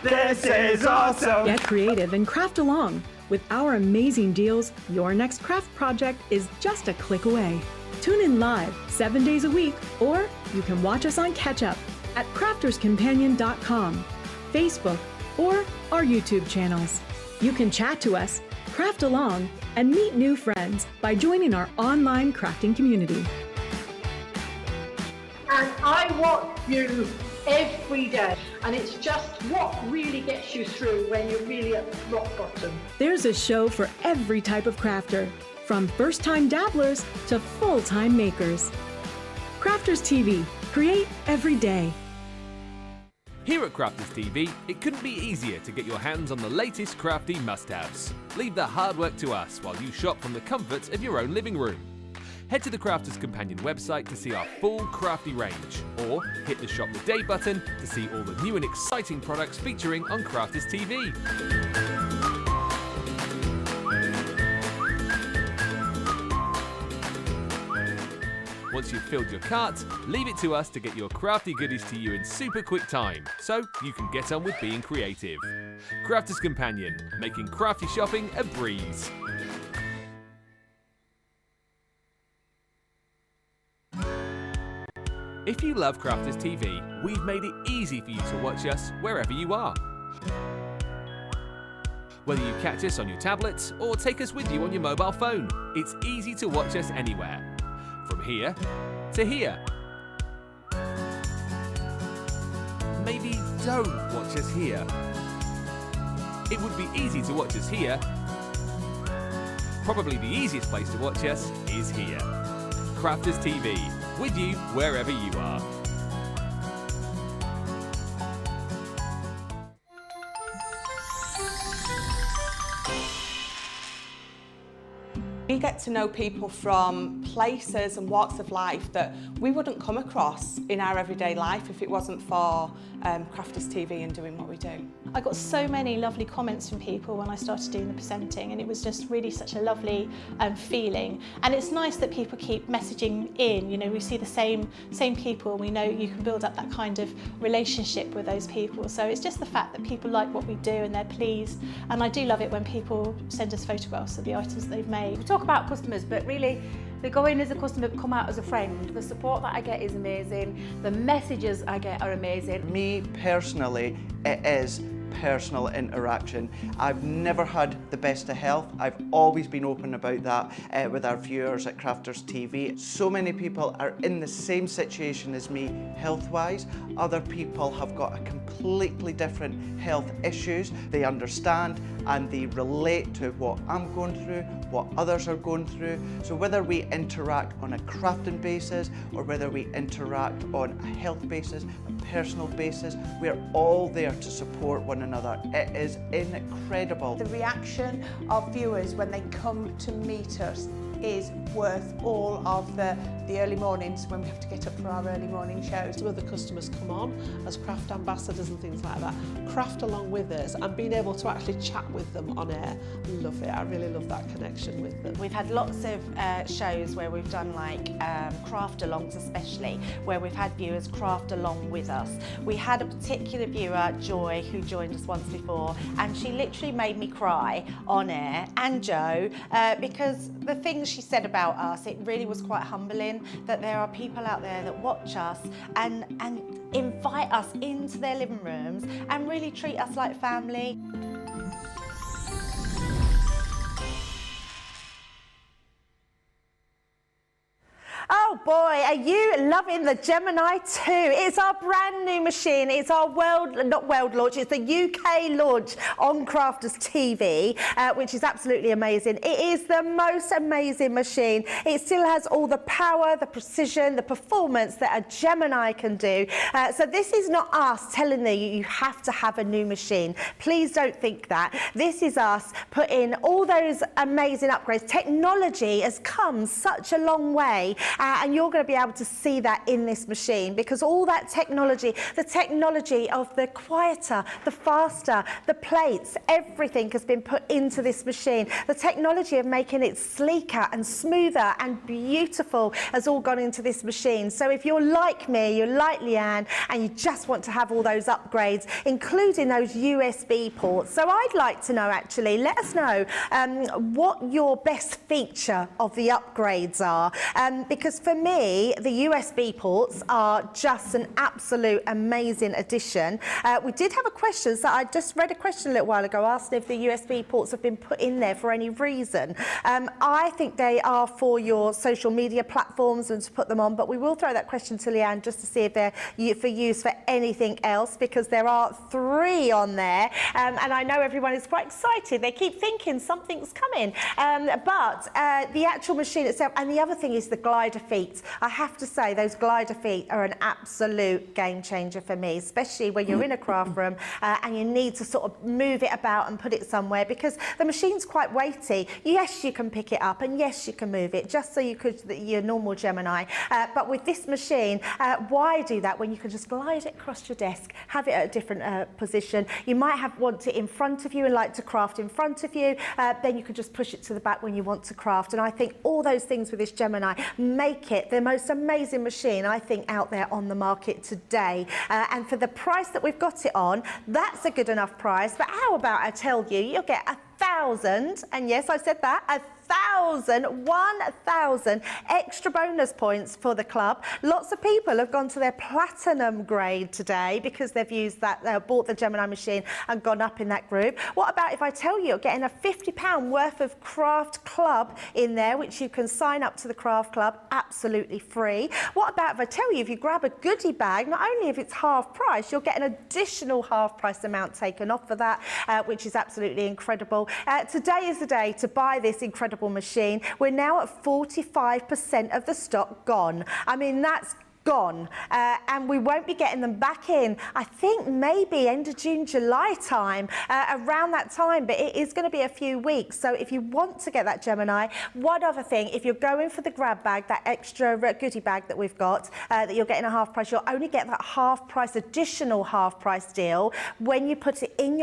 Speaker 7: This is awesome.
Speaker 5: Get creative and craft along. With our amazing deals, your next craft project is just a click away. Tune in live 7 days a week, or you can watch us on Catch Up at crafterscompanion.com, Facebook, or our YouTube channels. You can chat to us, craft along, and meet new friends by joining our online crafting community.
Speaker 8: And I watch you every day, and it's just what really gets you through when you're really at rock bottom.
Speaker 5: There's a show for every type of crafter, from first-time dabblers to full-time makers. Crafters TV, create every day.
Speaker 3: Here at Crafters TV, it couldn't be easier to get your hands on the latest crafty must-haves. Leave the hard work to us while you shop from the comforts of your own living room. Head to the Crafters Companion website to see our full crafty range, or hit the Shop the Day button to see all the new and exciting products featuring on Crafters TV. Once you've filled your cart, leave it to us to get your crafty goodies to you in super quick time, so you can get on with being creative. Crafters Companion, making crafty shopping a breeze. If you love Crafters TV, we've made it easy for you to watch us wherever you are. Whether you catch us on your tablets or take us with you on your mobile phone, it's easy to watch us anywhere. From here to here. maybe don't watch us here. It would be easy to watch us here. Probably the easiest place to watch us is here. Crafters TV, with you wherever you are.
Speaker 19: We get to know people from places and walks of life that we wouldn't come across in our everyday life if it wasn't for Crafters TV and doing what we do.
Speaker 11: I got so many lovely comments from people when I started doing the presenting, and it was just really such a lovely feeling. And it's nice that people keep messaging in. You know, we see the same people. We know you can build up that kind of relationship with those people. So it's just the fact that people like what we do and they're pleased. And I do love it when people send us photographs of the items that they've made.
Speaker 13: We talk about customers, but really they go in as a customer, come out as a friend. The support that I get is amazing. The messages I get are amazing.
Speaker 15: Me personally, it is personal interaction. I've never had the best of health. I've always been open about that with our viewers at Crafters TV. So many people are in the same situation as me health-wise. Other people have got a completely different health issues. They understand and they relate to what I'm going through, what others are going through. So whether we interact on a crafting basis or whether we interact on a health basis, a personal basis, we're all there to support one another. It is incredible.
Speaker 9: The reaction of viewers when they come to meet us is worth all of the early mornings when we have to get up for our early morning shows.
Speaker 18: Some of the customers come on as craft ambassadors and things like that, craft along with us, and being able to actually chat with them on air. Love it. I really love that connection with them.
Speaker 1: We've had lots of shows where we've done like craft alongs, especially where we've had viewers craft along with us. We had a particular viewer, Joy, who joined us once before, and she literally made me cry on air, and Joe, because the things she said about us, it really was quite humbling that there are people out there that watch us and invite us into their living rooms and really treat us like family. Oh boy, are you loving the Gemini 2? It's our brand new machine. It's our not world launch, it's the UK launch on Crafters TV, which is absolutely amazing. It is the most amazing machine. It still has all the power, the precision, the performance that a Gemini can do. So this is not us telling you have to have a new machine. Please don't think that. This is us putting all those amazing upgrades. Technology has come such a long way. And you're going to be able to see that in this machine, because all that technology, the technology of the quieter, the faster, the plates, everything has been put into this machine. The technology of making it sleeker and smoother and beautiful has all gone into this machine. So if you're like me, you're like Leanne, and you just want to have all those upgrades, including those USB ports. So I'd like to know, actually, let us know what your best feature of the upgrades are, because for me, the USB ports are just an absolute amazing addition. We did have a question, so I just read a question a little while ago asking if the USB ports have been put in there for any reason. I think they are for your social media platforms and to put them on, but we will throw that question to Leanne just to see if they're for use for anything else, because there are 3 on there, and I know everyone is quite excited. They keep thinking something's coming, but the actual machine itself, and the other thing is the glider feet. I have to say those glider feet are an absolute game changer for me, especially when you're in a craft room and you need to sort of move it about and put it somewhere, because the machine's quite weighty. Yes, you can pick it up and yes, you can move it just so you could your normal Gemini, but with this machine, why do that when you can just glide it across your desk, have it at a different position? You might want it in front of you and like to craft in front of you, then you can just push it to the back when you want to craft. And I think all those things with this Gemini make it the most amazing machine, I think, out there on the market today. And for the price that we've got it on, that's a good enough price. But how about I tell you, you'll get 1,000, and yes, I said that, 1,000 extra bonus points for the club. Lots of people have gone to their platinum grade today because they've used that, bought the Gemini machine and gone up in that group. What about if I tell you you're getting a £50 worth of Craft Club in there, which you can sign up to the Craft Club absolutely free? What about if I tell you if you grab a goodie bag, not only if it's half price, you'll get an additional half price amount taken off for that, which is absolutely incredible. Today is the day to buy this incredible machine. We're now at 45% of the stock gone. I mean, that's gone, and we won't be getting them back in, I think maybe end of June, July time, around that time, but it is going to be a few weeks. So if you want to get that Gemini, one other thing, if you're going for the grab bag, that extra goodie bag that we've got, that you're getting a half price, you'll only get that half price, additional half price deal when you put it in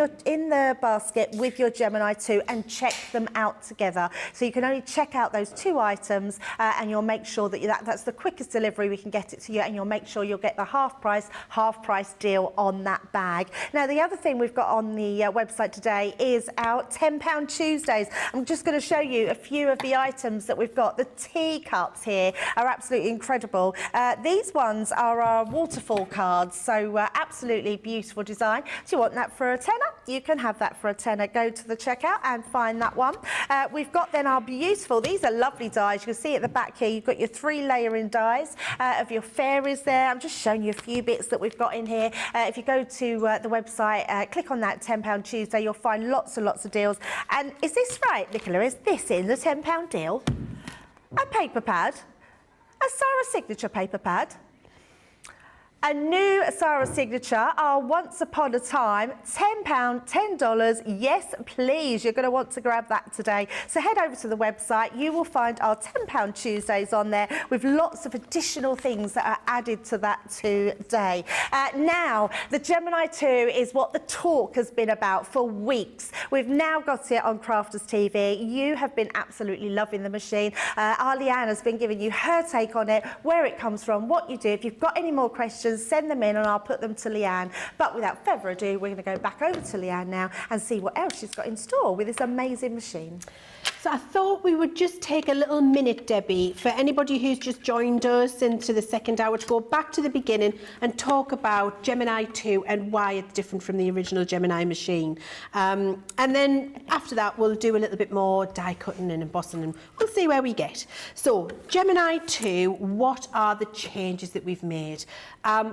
Speaker 1: the basket with your Gemini 2 and check them out together. So you can only check out those 2 items, and you'll make sure that that's the quickest delivery we can get it to you, and you'll make sure you'll get the half price deal on that bag. Now, the other thing we've got on the website today is our £10 Tuesdays. I'm just going to show you a few of the items that we've got. The teacups here are absolutely incredible. These ones are our waterfall cards, so absolutely beautiful design. Do you want that for a tenner? You can have that for a tenner. Go to the checkout and find that one. We've got then our beautiful, these are lovely dies. You can see at the back here, you've got your 3 layering dies of your fairies there. I'm just showing you a few bits that we've got in here. If you go to the website, click on that £10 Tuesday, you'll find lots and lots of deals. And is this right, Nicola? Is this in the £10 deal? A paper pad, a Sarah Signature paper pad, a new Sarah Signature, our Once Upon a Time, £10, $10. Yes, please. You're going to want to grab that today. So head over to the website. You will find our £10 Tuesdays on there with lots of additional things that are added to that today. Now, the Gemini 2 is what the talk has been about for weeks. We've now got it on Crafters TV. You have been absolutely loving the machine. Our Leann has been giving you her take on it, where it comes from, what you do. If you've got any more questions, send them in and I'll put them to Leann. But without further ado, we're going to go back over to Leann now and see what else she's got in store with this amazing machine.
Speaker 2: So I thought we would just take a little minute, Debbie, for anybody who's just joined us into the second hour to go back to the beginning and talk about Gemini 2 and why it's different from the original Gemini machine. And then after that, we'll do a little bit more die cutting and embossing and we'll see where we get. So Gemini 2, what are the changes that we've made?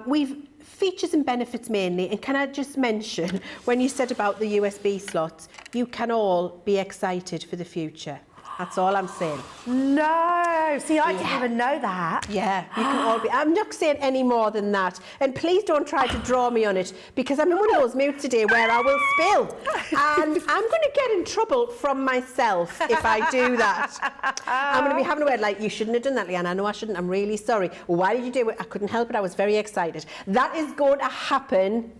Speaker 2: We've features and benefits mainly, and can I just mention, when you said about the USB slots, you can all be excited for the future. That's all I'm saying.
Speaker 1: No, see, I didn't even know that.
Speaker 2: Yeah, you can all be. I'm not saying any more than that. And please don't try to draw me on it, because I'm in one of those moods today where I will spill. And I'm going to get in trouble from myself if I do that. I'm going to be having a word like, you shouldn't have done that, Leann. I know I shouldn't. I'm really sorry. Why did you do it? I couldn't help it. I was very excited. That is going to happen.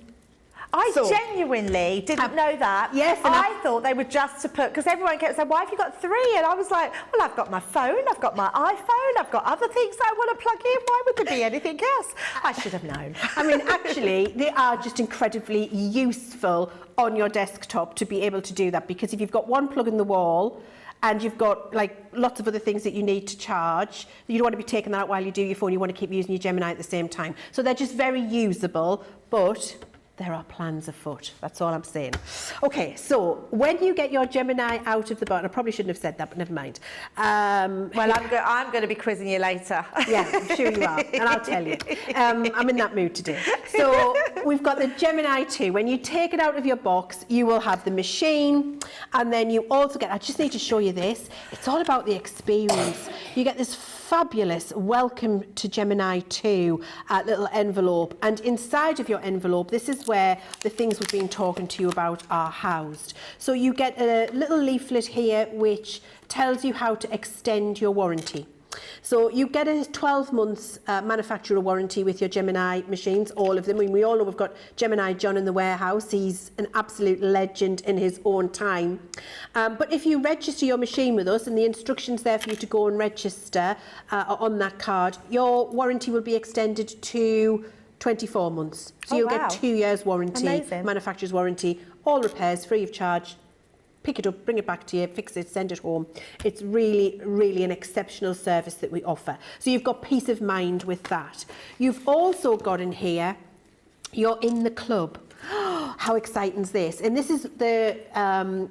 Speaker 1: I genuinely didn't know that.
Speaker 2: Yes.
Speaker 1: I thought they were just to put, because everyone kept saying, why have you got 3? And I was like, well, I've got my phone, I've got my iPhone, I've got other things that I want to plug in. Why would there be anything else? I should have known.
Speaker 2: I mean, actually, they are just incredibly useful on your desktop to be able to do that, because if you've got one plug in the wall, and you've got like lots of other things that you need to charge, you don't want to be taking that out while you do your phone, you want to keep using your Gemini at the same time. So they're just very usable, but there are plans afoot. That's all I'm saying. Okay, so when you get your Gemini out of the box, I probably shouldn't have said that, but never mind.
Speaker 1: Well, I'm going to be quizzing you later.
Speaker 2: Yeah, I'm sure you are, and I'll tell you. I'm in that mood today. So we've got the Gemini 2. When you take it out of your box, you will have the machine, and then you also get, I just need to show you this. It's all about the experience. You get this fabulous welcome to Gemini 2 little envelope, and inside of your envelope, this is where the things we've been talking to you about are housed. So you get a little leaflet here which tells you how to extend your warranty. So you get a 12 months manufacturer warranty with your Gemini machines, all of them. I mean, we all know we've got Gemini John in the warehouse. He's an absolute legend in his own time. But if you register your machine with us, and the instructions there for you to go and register on that card, your warranty will be extended to 24 months. So you'll get 2 years warranty, manufacturer's warranty, all repairs free of charge. pick it up, bring it back to you, fix it, send it home. It's really, really an exceptional service that we offer. So you've got peace of mind with that. You've also got in here, you're in the club. How exciting is this? And this is the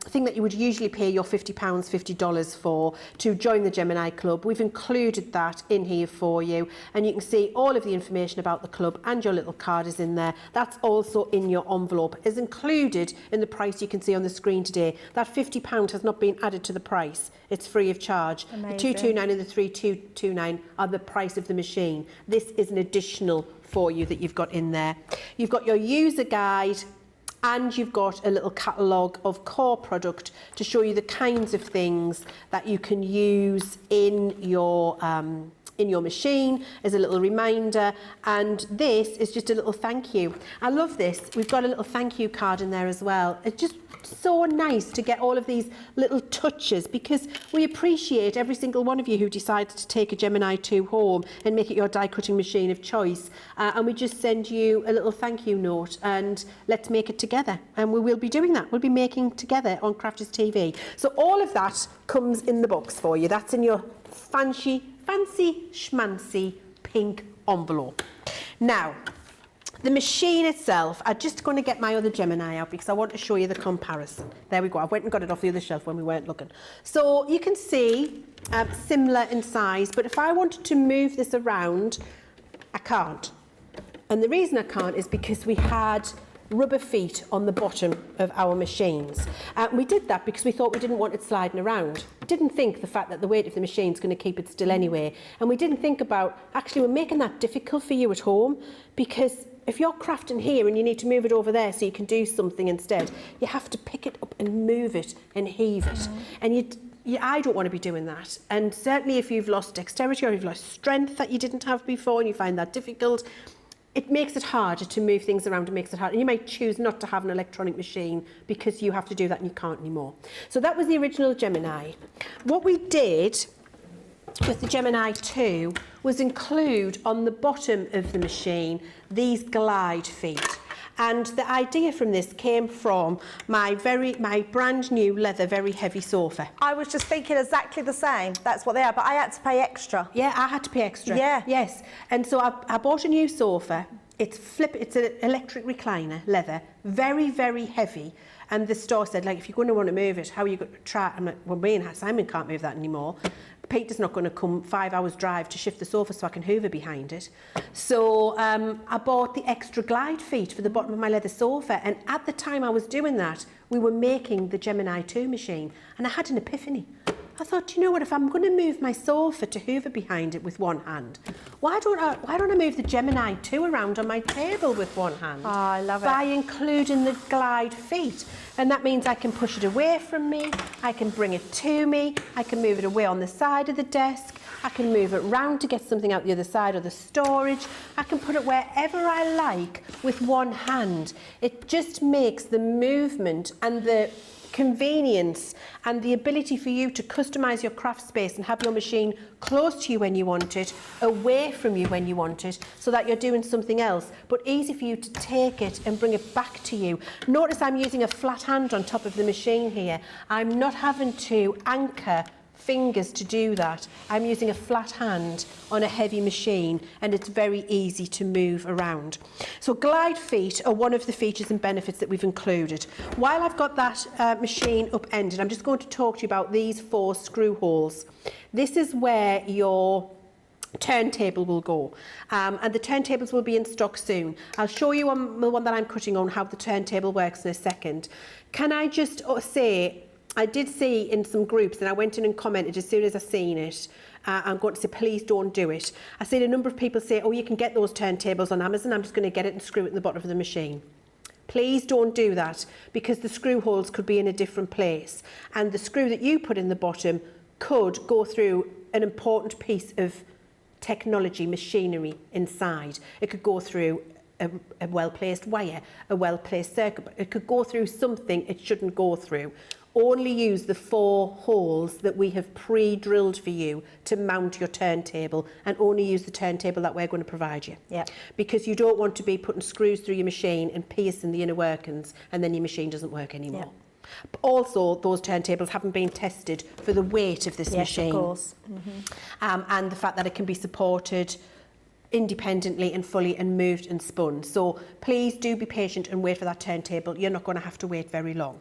Speaker 2: thing that you would usually pay your £50, $50 for to join the Gemini Club. We've included that in here for you, and you can see all of the information about the club, and your little card is in there. That's also in your envelope. It's included in the price you can see on the screen today. That £50 has not been added to the price. It's free of charge.
Speaker 1: Amazing.
Speaker 2: The 229 and the 3229 are the price of the machine. This is an additional for you that you've got in there. You've got your user guide, and you've got a little catalogue of core product to show you the kinds of things that you can use in your machine as a little reminder. And this is just a little thank you. I love this. We've got a little thank you card in there as well. It's just so nice to get all of these little touches, because we appreciate every single one of you who decides to take a Gemini 2 home and make it your die cutting machine of choice, and we just send you a little thank you note, and let's make it together. And we will be doing that. We'll be making together on Crafters TV. So all of that comes in the box for you. That's in your fancy schmancy pink envelope. Now, the machine itself, I'm just going to get my other Gemini out because I want to show you the comparison. There we go. I went and got it off the other shelf when we weren't looking. So you can see similar in size, but if I wanted to move this around, I can't. And the reason I can't is because we had rubber feet on the bottom of our machines. We did that because we thought we didn't want it sliding around. We didn't think the fact that the weight of the machine is going to keep it still anyway. And we didn't think about, actually, we're making that difficult for you at home, because if you're crafting here and you need to move it over there so you can do something instead, you have to pick it up and move it and heave it. And I don't want to be doing that. And certainly if you've lost dexterity or you've lost strength that you didn't have before and you find that difficult, it makes it harder to move things around. It makes it hard. And you might choose not to have an electronic machine because you have to do that and you can't anymore. So that was the original Gemini. What we did with the Gemini 2 was include on the bottom of the machine these glide feet. And the idea from this came from my brand new leather, very heavy sofa.
Speaker 1: I was just thinking exactly the same. That's what they are, but I had to pay extra.
Speaker 2: Yeah, I had to pay extra.
Speaker 1: Yeah.
Speaker 2: Yes. And so I bought a new sofa. It's an electric recliner, leather, very, very heavy. And the store said, like, if you're going to want to move it, how are you going to try? I'm like, well, me and Simon can't move that anymore. Peter's not going to come 5 hours drive to shift the sofa so I can hoover behind it. So I bought the extra glide feet for the bottom of my leather sofa. And at the time I was doing that, we were making the Gemini 2 machine. And I had an epiphany. I thought, you know what, if I'm going to move my sofa to hoover behind it with one hand, why don't I move the Gemini 2 around on my table with one hand?
Speaker 1: Oh, I love it.
Speaker 2: By including the glide feet. And that means I can push it away from me, I can bring it to me, I can move it away on the side of the desk, I can move it round to get something out the other side of the storage, I can put it wherever I like with one hand. It just makes the movement and the convenience and the ability for you to customise your craft space and have your machine close to you when you want it, away from you when you want it, so that you're doing something else, but easy for you to take it and bring it back to you. Notice I'm using a flat hand on top of the machine here. I'm not having to anchor fingers to do that. I'm using a flat hand on a heavy machine, and it's very easy to move around. So glide feet are one of the features and benefits that we've included. While I've got that machine upended, I'm just going to talk to you about these 4 screw holes. This is where your turntable will go, and the turntables will be in stock soon. I'll show you on the one that I'm cutting on how the turntable works in a second. Can I just say, I did see in some groups, and I went in and commented as soon as I seen it, I'm going to say, please don't do it. I seen a number of people say, oh, you can get those turntables on Amazon, I'm just going to get it and screw it in the bottom of the machine. Please don't do that, because the screw holes could be in a different place, and the screw that you put in the bottom could go through an important piece of technology, machinery inside. It could go through a well-placed wire, a well-placed circuit. It could go through something it shouldn't go through. Only use the 4 holes that we have pre-drilled for you to mount your turntable, and only use the turntable that we're going to provide you.
Speaker 1: Yeah.
Speaker 2: Because you don't want to be putting screws through your machine and piercing the inner workings, and then your machine doesn't work anymore. But also, those turntables haven't been tested for the weight of this machine.
Speaker 1: Yes, of course.
Speaker 2: And the fact that it can be supported independently and fully and moved and spun. So please do be patient and wait for that turntable. You're not going to have to wait very long.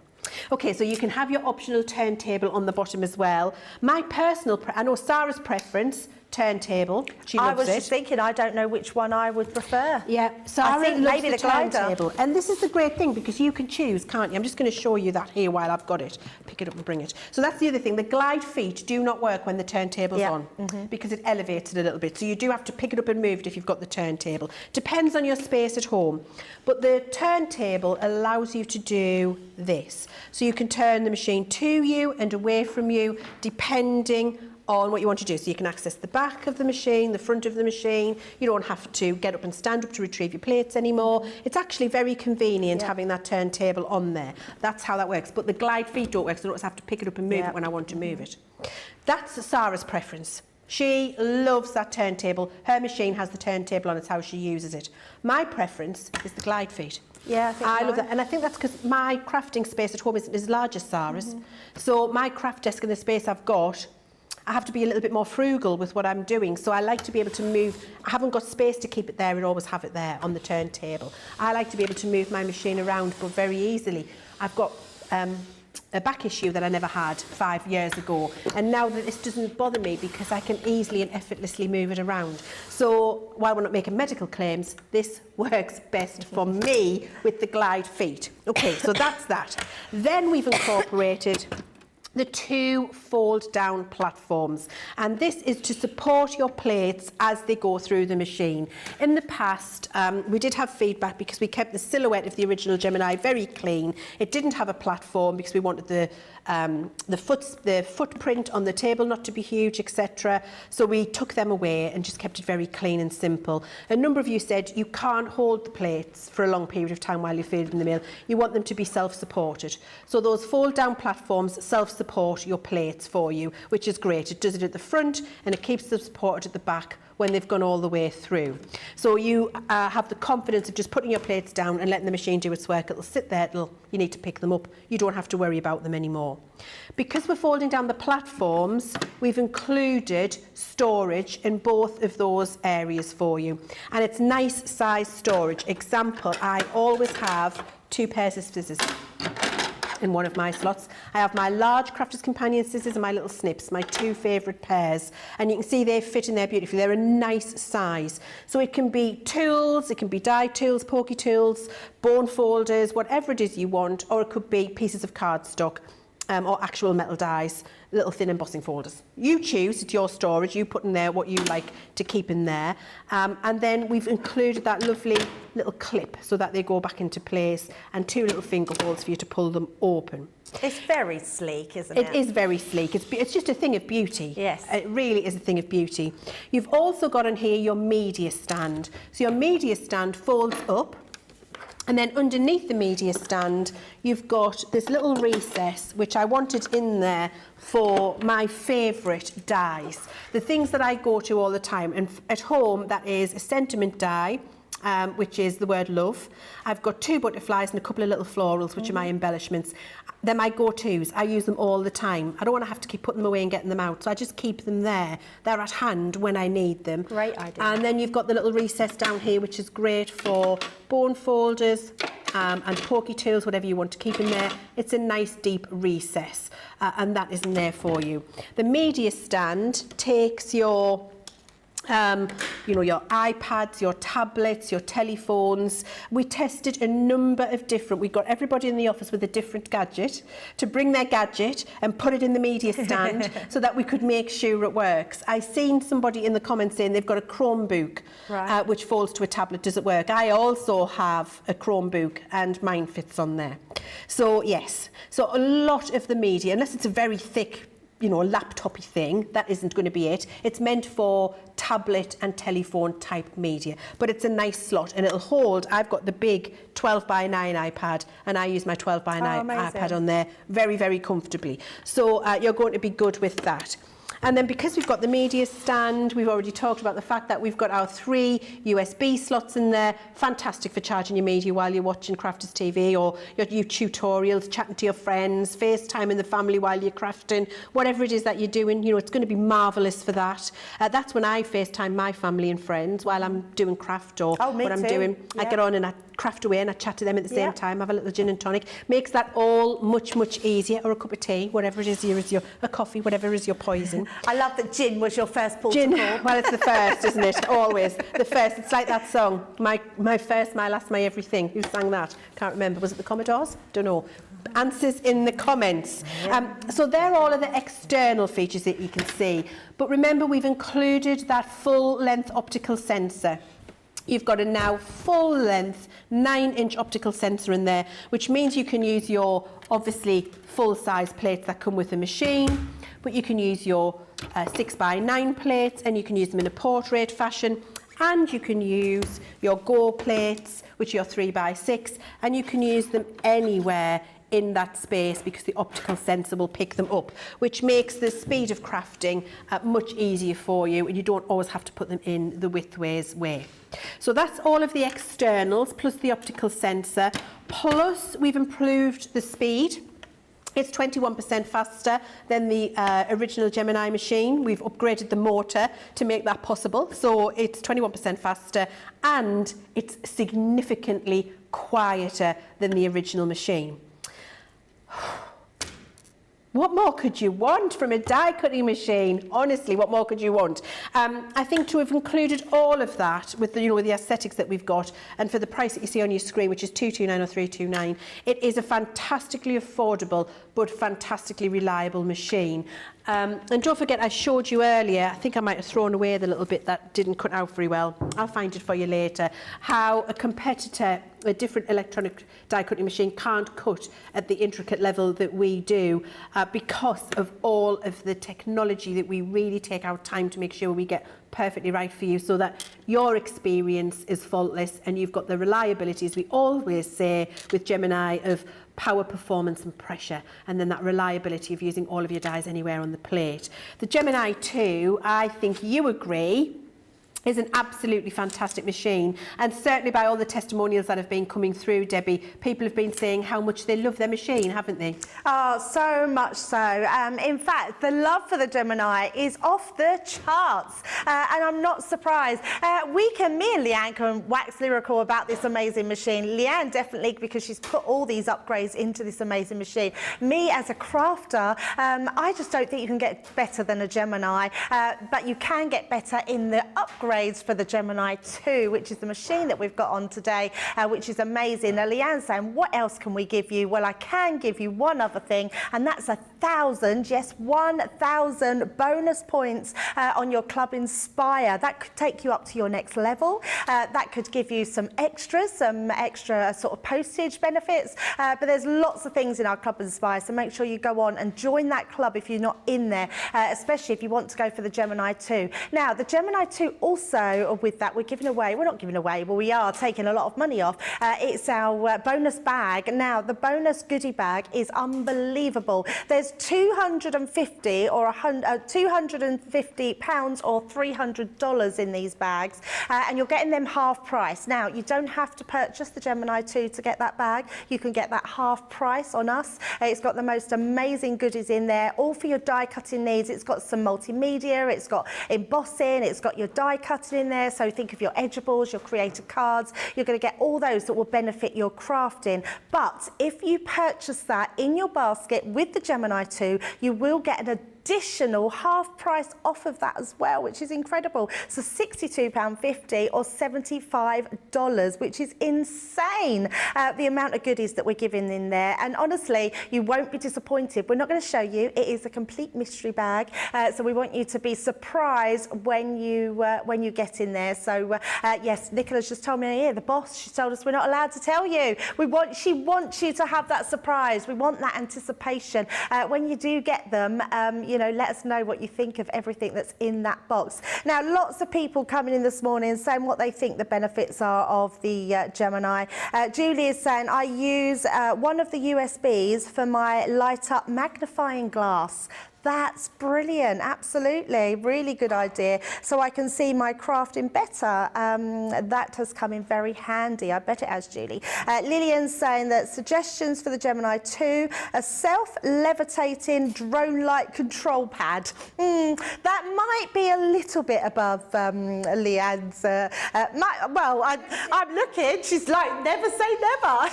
Speaker 2: Okay, so you can have your optional turntable on the bottom as well. My personal, I know Sarah's preference, turntable. She loves it.
Speaker 1: I was just thinking, I don't know which one I would prefer.
Speaker 2: Yeah, Sarah
Speaker 1: I think
Speaker 2: loves
Speaker 1: maybe
Speaker 2: the
Speaker 1: the glider.
Speaker 2: turntable. And this is the great thing, because you can choose, can't you? I'm just going to show you that here while I've got it. Pick it up and bring it. So that's the other thing. The glide feet do not work when the turntable's on, because it elevates it a little bit. So you do have to pick it up and move it if you've got the turntable. Depends on your space at home. But the turntable allows you to do this. So you can turn the machine to you and away from you, depending on what you want to do. So you can access the back of the machine, the front of the machine. You don't have to get up and stand up to retrieve your plates anymore. It's actually very convenient having that turntable on there. That's how that works. But the glide feet don't work, so I don't have to pick it up and move it when I want to move it. That's Sarah's preference. She loves that turntable. Her machine has the turntable on. It's how she uses it. My preference is the glide feet.
Speaker 1: Yeah,
Speaker 2: I love that. And I think that's because my crafting space at home isn't as large as Sarah's. So my craft desk and the space I've got, I have to be a little bit more frugal with what I'm doing. So I like to be able to move. I haven't got space to keep it there and always have it there on the turntable. I like to be able to move my machine around, but very easily. I've got a back issue that I never had 5 years ago. And now that this doesn't bother me because I can easily and effortlessly move it around. So while we're not making medical claims, this works best for me with the glide feet. Okay, so that's that. Then we've incorporated the 2 fold-down platforms, and this is to support your plates as they go through the machine. In the past, we did have feedback because we kept the silhouette of the original Gemini very clean. It didn't have a platform because we wanted the footprint on the table not to be huge, etc. So we took them away and just kept it very clean and simple. A number of you said you can't hold the plates for a long period of time while you're feeding the meal. You want them to be self-supported. So those fold-down platforms self-support your plates for you, which is great. It does it at the front and it keeps them supported at the back when they've gone all the way through. So you have the confidence of just putting your plates down and letting the machine do its work. It'll sit there, you need to pick them up. You don't have to worry about them anymore. Because we're folding down the platforms, we've included storage in both of those areas for you. And it's nice size storage. Example, I always have 2 pairs of scissors in one of my slots. I have my large Crafter's Companion scissors and my little snips, my 2 favourite pairs. And you can see they fit in there beautifully. They're a nice size. So it can be tools, it can be die tools, pokey tools, bone folders, whatever it is you want, or it could be pieces of cardstock or actual metal dies, little thin embossing folders. You choose, it's your storage, you put in there what you like to keep in there. And then we've included that lovely little clip so that they go back into place, and 2 little finger holes for you to pull them open.
Speaker 1: It's very sleek, isn't it?
Speaker 2: It is very sleek. It's just a thing of beauty.
Speaker 1: Yes.
Speaker 2: It really is a thing of beauty. You've also got on here your media stand. So your media stand folds up, and then underneath the media stand, you've got this little recess, which I wanted in there for my favourite dies. The things that I go to all the time. And at home, that is a sentiment die, which is the word love. I've got 2 butterflies and a couple of little florals, which are my embellishments. They're my go-tos. I use them all the time. I don't want to have to keep putting them away and getting them out, so I just keep them there. They're at hand when I need them.
Speaker 1: Great idea.
Speaker 2: And then you've got the little recess down here, which is great for bone folders and pokey tools, whatever you want to keep in there. It's a nice deep recess, and that is in there for you. The media stand takes your your iPads, your tablets, your telephones. We tested a number of different, we got everybody in the office with a different gadget to bring their gadget and put it in the media stand so that we could make sure it works. I seen somebody in the comments saying they've got a Chromebook, which folds to a tablet. Does it work? I also have a Chromebook and mine fits on there. So yes, so a lot of the media, unless it's a very thick laptop-y thing, that isn't going to be it. It's meant for tablet and telephone type media, but it's a nice slot and it'll hold. I've got the big 12:9 iPad and I use my 12:9 iPad on there very, very comfortably. So you're going to be good with that. And then because we've got the media stand, we've already talked about the fact that we've got our 3 USB slots in there. Fantastic for charging your media while you're watching Crafters TV or your tutorials, chatting to your friends, FaceTiming the family while you're crafting, whatever it is that you're doing, you know, it's going to be marvellous for that. That's when I FaceTime my family and friends while I'm doing craft or what I'm doing. I get on and I craft away and I chat to them at the same time, have a little gin and tonic. Makes that all much, much easier, or a cup of tea, whatever it is, a coffee, whatever is your poison.
Speaker 1: I love that gin was your first port of call.
Speaker 2: Well, it's the first, isn't it? Always. The first. It's like that song, my first, my last, my everything. Who sang that? Can't remember. Was it the Commodores? Don't know. Answers in the comments. So they're all of the external features that you can see. But remember, we've included that full-length optical sensor. You've got a now full-length 9-inch optical sensor in there, which means you can use your, obviously, full-size plates that come with the machine, but you can use your 6x9 plates, and you can use them in a portrait fashion, and you can use your Go plates, which are your 3x6, and you can use them anywhere in that space because the optical sensor will pick them up, which makes the speed of crafting much easier for you, and you don't always have to put them in the widthways way. So that's all of the externals plus the optical sensor, plus we've improved the speed. It's 21% faster than the original Gemini machine. We've upgraded the motor to make that possible, so it's 21% faster, and it's significantly quieter than the original machine. What more could you want from a die cutting machine? Honestly, what more could you want? I think to have included all of that with the, with the aesthetics that we've got, and for the price that you see on your screen, which is $229 or $329, it is a fantastically affordable but fantastically reliable machine. And don't forget, I showed you earlier, I think I might have thrown away the little bit that didn't cut out very well. I'll find it for you later. How a competitor, a different electronic die cutting machine, can't cut at the intricate level that we do because of all of the technology that we really take our time to make sure we get perfectly right for you, so that your experience is faultless and you've got the reliability, as we always say with Gemini, of power, performance and pressure, and then that reliability of using all of your dies anywhere on the plate. The Gemini 2, I think you agree, is an absolutely fantastic machine, and certainly by all the testimonials that have been coming through, Debbie, people have been saying how much they love their machine, haven't they?
Speaker 1: Oh, so much so. In fact, the love for the Gemini is off the charts, and I'm not surprised. Me and Leann can wax lyrical about this amazing machine. Leann definitely, because she's put all these upgrades into this amazing machine. Me as a crafter, I just don't think you can get better than a Gemini, but you can get better in the upgrades for the Gemini 2, which is the machine that we've got on today, which is amazing. Now, Leanne's saying, what else can we give you? Well, I can give you one other thing, and that's 1,000, yes, 1,000 bonus points on your Club Inspire. That could take you up to your next level. That could give you some extra sort of postage benefits, but there's lots of things in our Club Inspire, so make sure you go on and join that club if you're not in there, especially if you want to go for the Gemini 2. Now, the Gemini 2 also, with that, we're not giving away, but we are taking a lot of money off. It's our bonus bag. Now, the bonus goodie bag is unbelievable. There's 250 or £250 or $300 in these bags, and you're getting them half price. Now, you don't have to purchase the Gemini 2 to get that bag. You can get that half price on us. It's got the most amazing goodies in there, all for your die cutting needs. It's got some multimedia, it's got embossing, it's got your die cutting in there, so think of your edgeables, your creator cards. You're going to get all those that will benefit your crafting. But if you purchase that in your basket with the Gemini 2, you will get an additional half price off of that as well, which is incredible. So £62.50 or $75, which is insane, the amount of goodies that we're giving in there. And honestly, you won't be disappointed. We're not going to show you. It is a complete mystery bag, so we want you to be surprised when you get in there. So yes, Nicola's just told me here, the boss, she told us we're not allowed to tell you. She wants you to have that surprise. We want that anticipation. When you do get them, let us know what you think of everything that's in that box. Now, lots of people coming in this morning saying what they think the benefits are of the Gemini. Julie is saying, I use one of the USBs for my light up magnifying glass. That's brilliant, absolutely, really good idea. So I can see my crafting better. That has come in very handy, I bet it has, Julie. Lillian's saying that suggestions for the Gemini 2, a self-levitating drone-like control pad. That might be a little bit above Leanne's. I'm looking, she's like, never say never.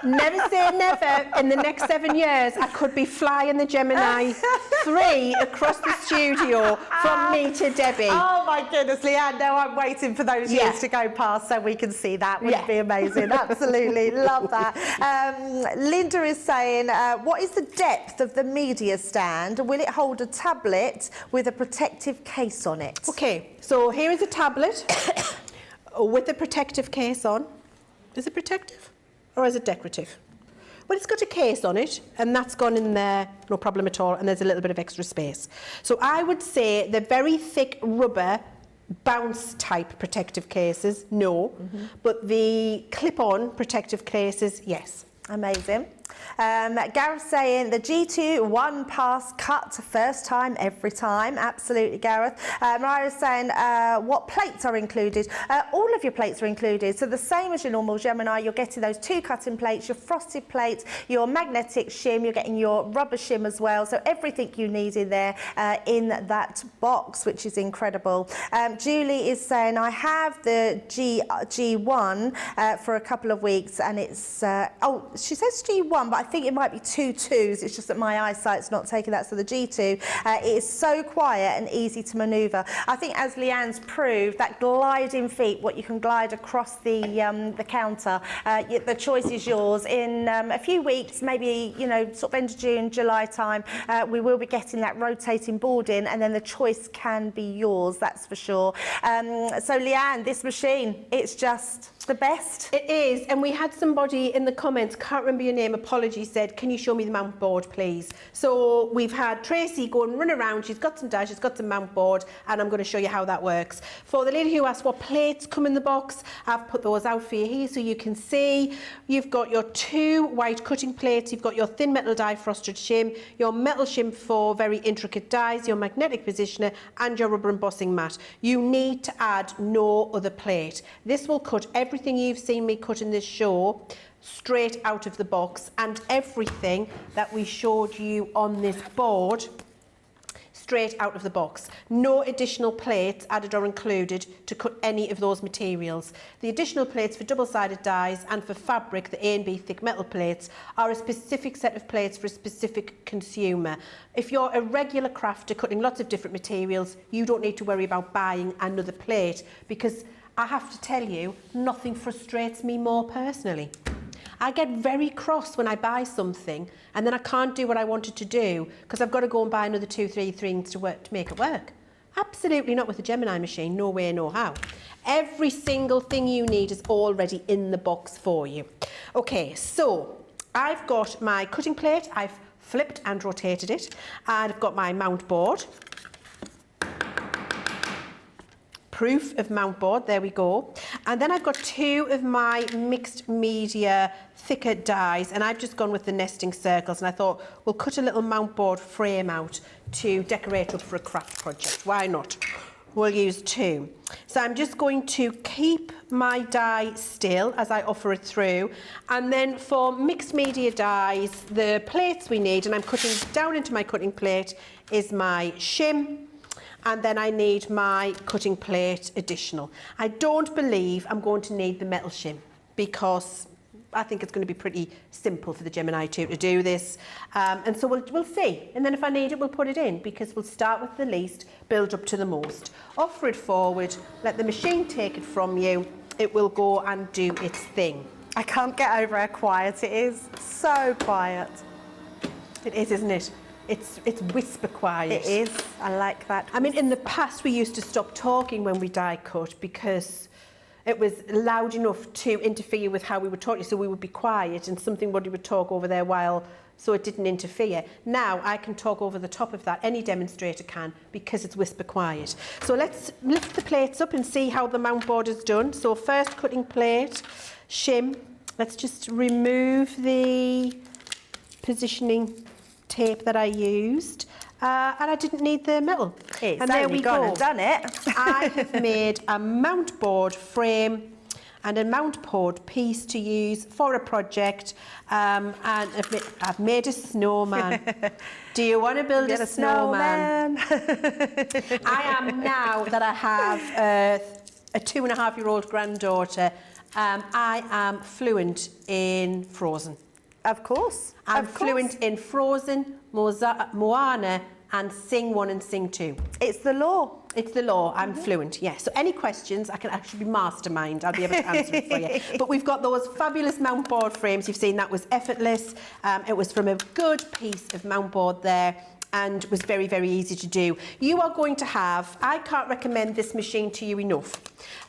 Speaker 2: Never say never. In the next 7 years, I could be flying the Gemini 3 across the studio from me to Debbie.
Speaker 1: Oh my goodness, Leanne, no, I'm waiting for those years to go past so we can see that. Wouldn't it be amazing? Absolutely, love that. Linda is saying, what is the depth of the media stand? Will it hold a tablet with a protective case on it?
Speaker 2: Okay, so here is a tablet with a protective case on. Is it protective? Or is it decorative? Well, it's got a case on it, and that's gone in there, no problem at all, and there's a little bit of extra space. So I would say the very thick rubber bounce type protective cases, no, but the clip-on protective cases, yes.
Speaker 1: Amazing. Gareth saying the G2 one pass cut first time every time. Absolutely, Gareth. Mariah's saying what plates are included. All of your plates are included. So the same as your normal Gemini, you're getting those 2 cutting plates, your frosted plates, your magnetic shim, you're getting your rubber shim as well. So everything you need in there in that box, which is incredible. Julie is saying I have the G1 for a couple of weeks, and it's she says G1, but I think it might be 2 2s. It's just that my eyesight's not taking that. So the G2 it is so quiet and easy to manoeuvre. I think, as Leanne's proved, that gliding feet, what you can glide across the counter, the choice is yours. In a few weeks, maybe sort of end of June, July time, we will be getting that rotating board in, and then the choice can be yours. That's for sure. So Leanne, this machine, it's just the best.
Speaker 2: It is, and we had somebody in the comments, can't remember your name, apologies, said, can you show me the mount board, please? So we've had Tracy go and run around, she's got some dies, she's got some mount board, and I'm going to show you how that works. For the lady who asked what plates come in the box, I've put those out for you here so you can see. You've got your 2 white cutting plates, you've got your thin metal die frosted shim, your metal shim for very intricate dies, your magnetic positioner, and your rubber embossing mat. You need to add no other plate. This will cut everything you've seen me cut in this show straight out of the box, and everything that we showed you on this board straight out of the box. No additional plates added or included to cut any of those materials. The additional plates for double-sided dies and for fabric, the A and B thick metal plates, are a specific set of plates for a specific consumer. If you're a regular crafter cutting lots of different materials, you don't need to worry about buying another plate, because I have to tell you, nothing frustrates me more personally. I get very cross when I buy something and then I can't do what I wanted to do because I've got to go and buy another 2-3 things to make it work. Absolutely not with the Gemini machine, no way, no how. Every single thing you need is already in the box for you. Okay, so I've got my cutting plate, I've flipped and rotated it, and I've got my mount board. Proof of mount board, there we go. And then I've got 2 of my mixed media thicker dies, and I've just gone with the nesting circles, and I thought we'll cut a little mount board frame out to decorate up for a craft project. Why not? We'll use 2. So I'm just going to keep my die still as I offer it through, and then for mixed media dies, the plates we need, and I'm cutting down into my cutting plate, is my shim, and then I need my cutting plate additional. I don't believe I'm going to need the metal shim because I think it's going to be pretty simple for the Gemini 2 to do this. And so we'll see. And then if I need it, we'll put it in, because we'll start with the least, build up to the most. Offer it forward, let the machine take it from you. It will go and do its thing.
Speaker 1: I can't get over how quiet it is. So quiet.
Speaker 2: It is, isn't it? It's whisper quiet.
Speaker 1: It is. I like that.
Speaker 2: I mean, in the past, we used to stop talking when we die cut because it was loud enough to interfere with how we were talking. So we would be quiet and somebody would talk over there while, so it didn't interfere. Now I can talk over the top of that. Any demonstrator can, because it's whisper quiet. So let's lift the plates up and see how the mount board is done. So first cutting plate, shim. Let's just remove the positioning tape that I used, and I didn't need the metal.
Speaker 1: It's
Speaker 2: and there we
Speaker 1: gone
Speaker 2: go.
Speaker 1: And done it.
Speaker 2: I have made a mount board frame and a mount board piece to use for a project, and I've made a snowman. Do you want to build a snowman? I am, now that I have a 2.5-year-old granddaughter, I am fluent in Frozen.
Speaker 1: Of course.
Speaker 2: I'm fluent in Frozen, Moana, and Sing 1 and Sing 2.
Speaker 1: It's the law.
Speaker 2: It's the law. I'm fluent, yes. So any questions, I can actually be mastermind. I'll be able to answer it for you. But we've got those fabulous mount board frames. You've seen that was effortless. It was from a good piece of mount board there, and was very, very easy to do. You are going to have, I can't recommend this machine to you enough,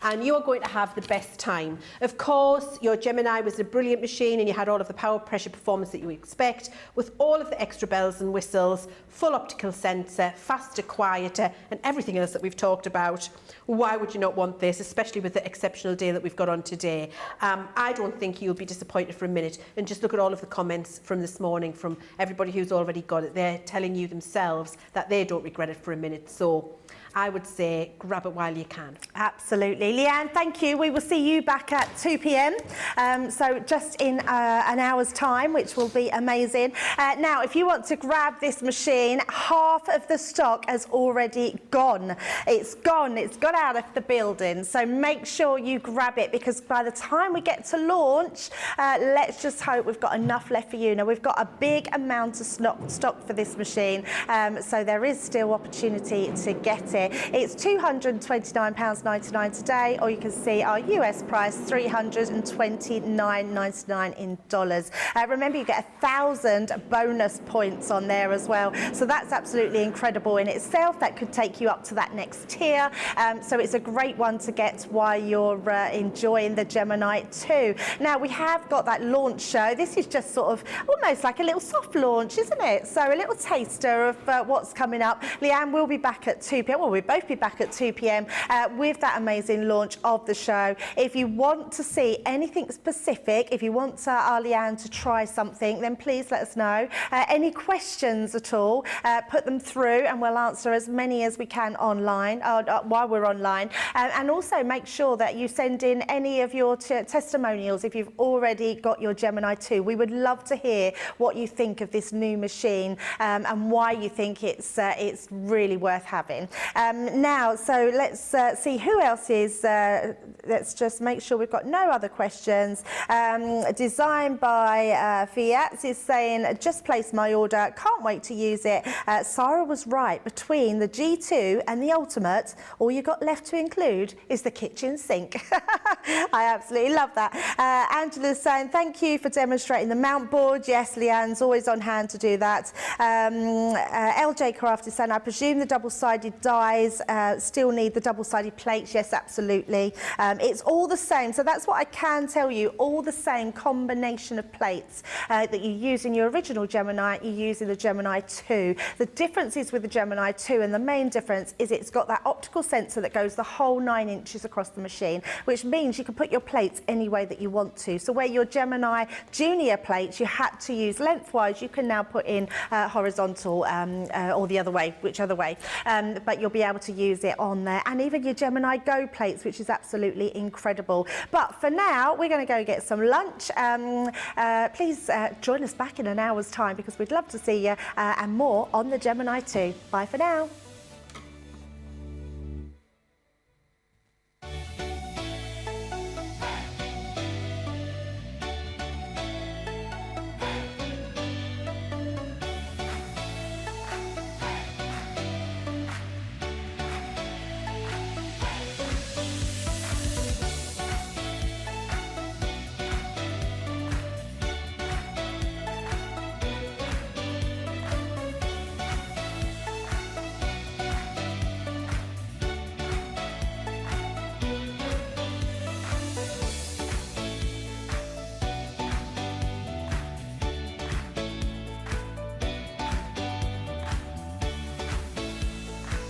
Speaker 2: and you are going to have the best time. Of course, your Gemini was a brilliant machine and you had all of the power, pressure, performance that you would expect, with all of the extra bells and whistles, full optical sensor, faster, quieter, and everything else that we've talked about. Why would you not want this, especially with the exceptional day that we've got on today? I don't think you'll be disappointed for a minute. And just look at all of the comments from this morning from everybody who's already got it. They're telling you themselves that they don't regret it for a minute. So I would say grab it while you can.
Speaker 1: Absolutely. Leanne, thank you. We will see you back at 2 p.m. So just in an hour's time, which will be amazing. Now, if you want to grab this machine, half of the stock has already gone. It's gone. It's got out of the building. So make sure you grab it, because by the time we get to launch, let's just hope we've got enough left for you. Now, we've got a big amount of stock for this machine. So there is still opportunity to get it. It's £229.99 today, or you can see our US price, $329.99 in dollars. Remember, you get 1,000 bonus points on there as well. So that's absolutely incredible in itself. That could take you up to that next tier. So it's a great one to get while you're enjoying the Gemini 2. Now, we have got that launch show. This is just sort of almost like a little soft launch, isn't it? So a little taster of what's coming up. Leanne will be back at 2 p.m. Well, we'll both be back at 2 p.m. With that amazing launch of the show. If you want to see anything specific, if you want our Leanne to try something, then please let us know. Any questions at all, put them through and we'll answer as many as we can online while we're online. And also make sure that you send in any of your testimonials if you've already got your Gemini 2. We would love to hear what you think of this new machine and why you think it's really worth having. Now, so let's see who else is. Let's just make sure we've got no other questions. Designed by Fiat is saying, just placed my order, can't wait to use it. Sarah was right, between the G2 and the Ultimate, all you got left to include is the kitchen sink. I absolutely love that. Angela's saying, thank you for demonstrating the mount board. Yes, Leanne's always on hand to do that. LJ Craft is saying, I presume the double-sided dies still need the double-sided plates. Yes, absolutely. It's all the same. So that's what I can tell you, all the same combination of plates that you use in your original Gemini, you use in the Gemini 2. The difference is with the Gemini 2, and the main difference is it's got that optical sensor that goes the whole 9 inches across the machine, which means you can put your plates any way that you want to. So where your Gemini Junior plates, you had to use lengthwise, you can now put in horizontal or the other way, whichever way. But you'll be able to use it on there. And even your Gemini Go plates, which is absolutely incredible. But for now, we're going to go get some lunch. Please join us back in an hour's time, because we'd love to see you and more on the Gemini 2. Bye for now.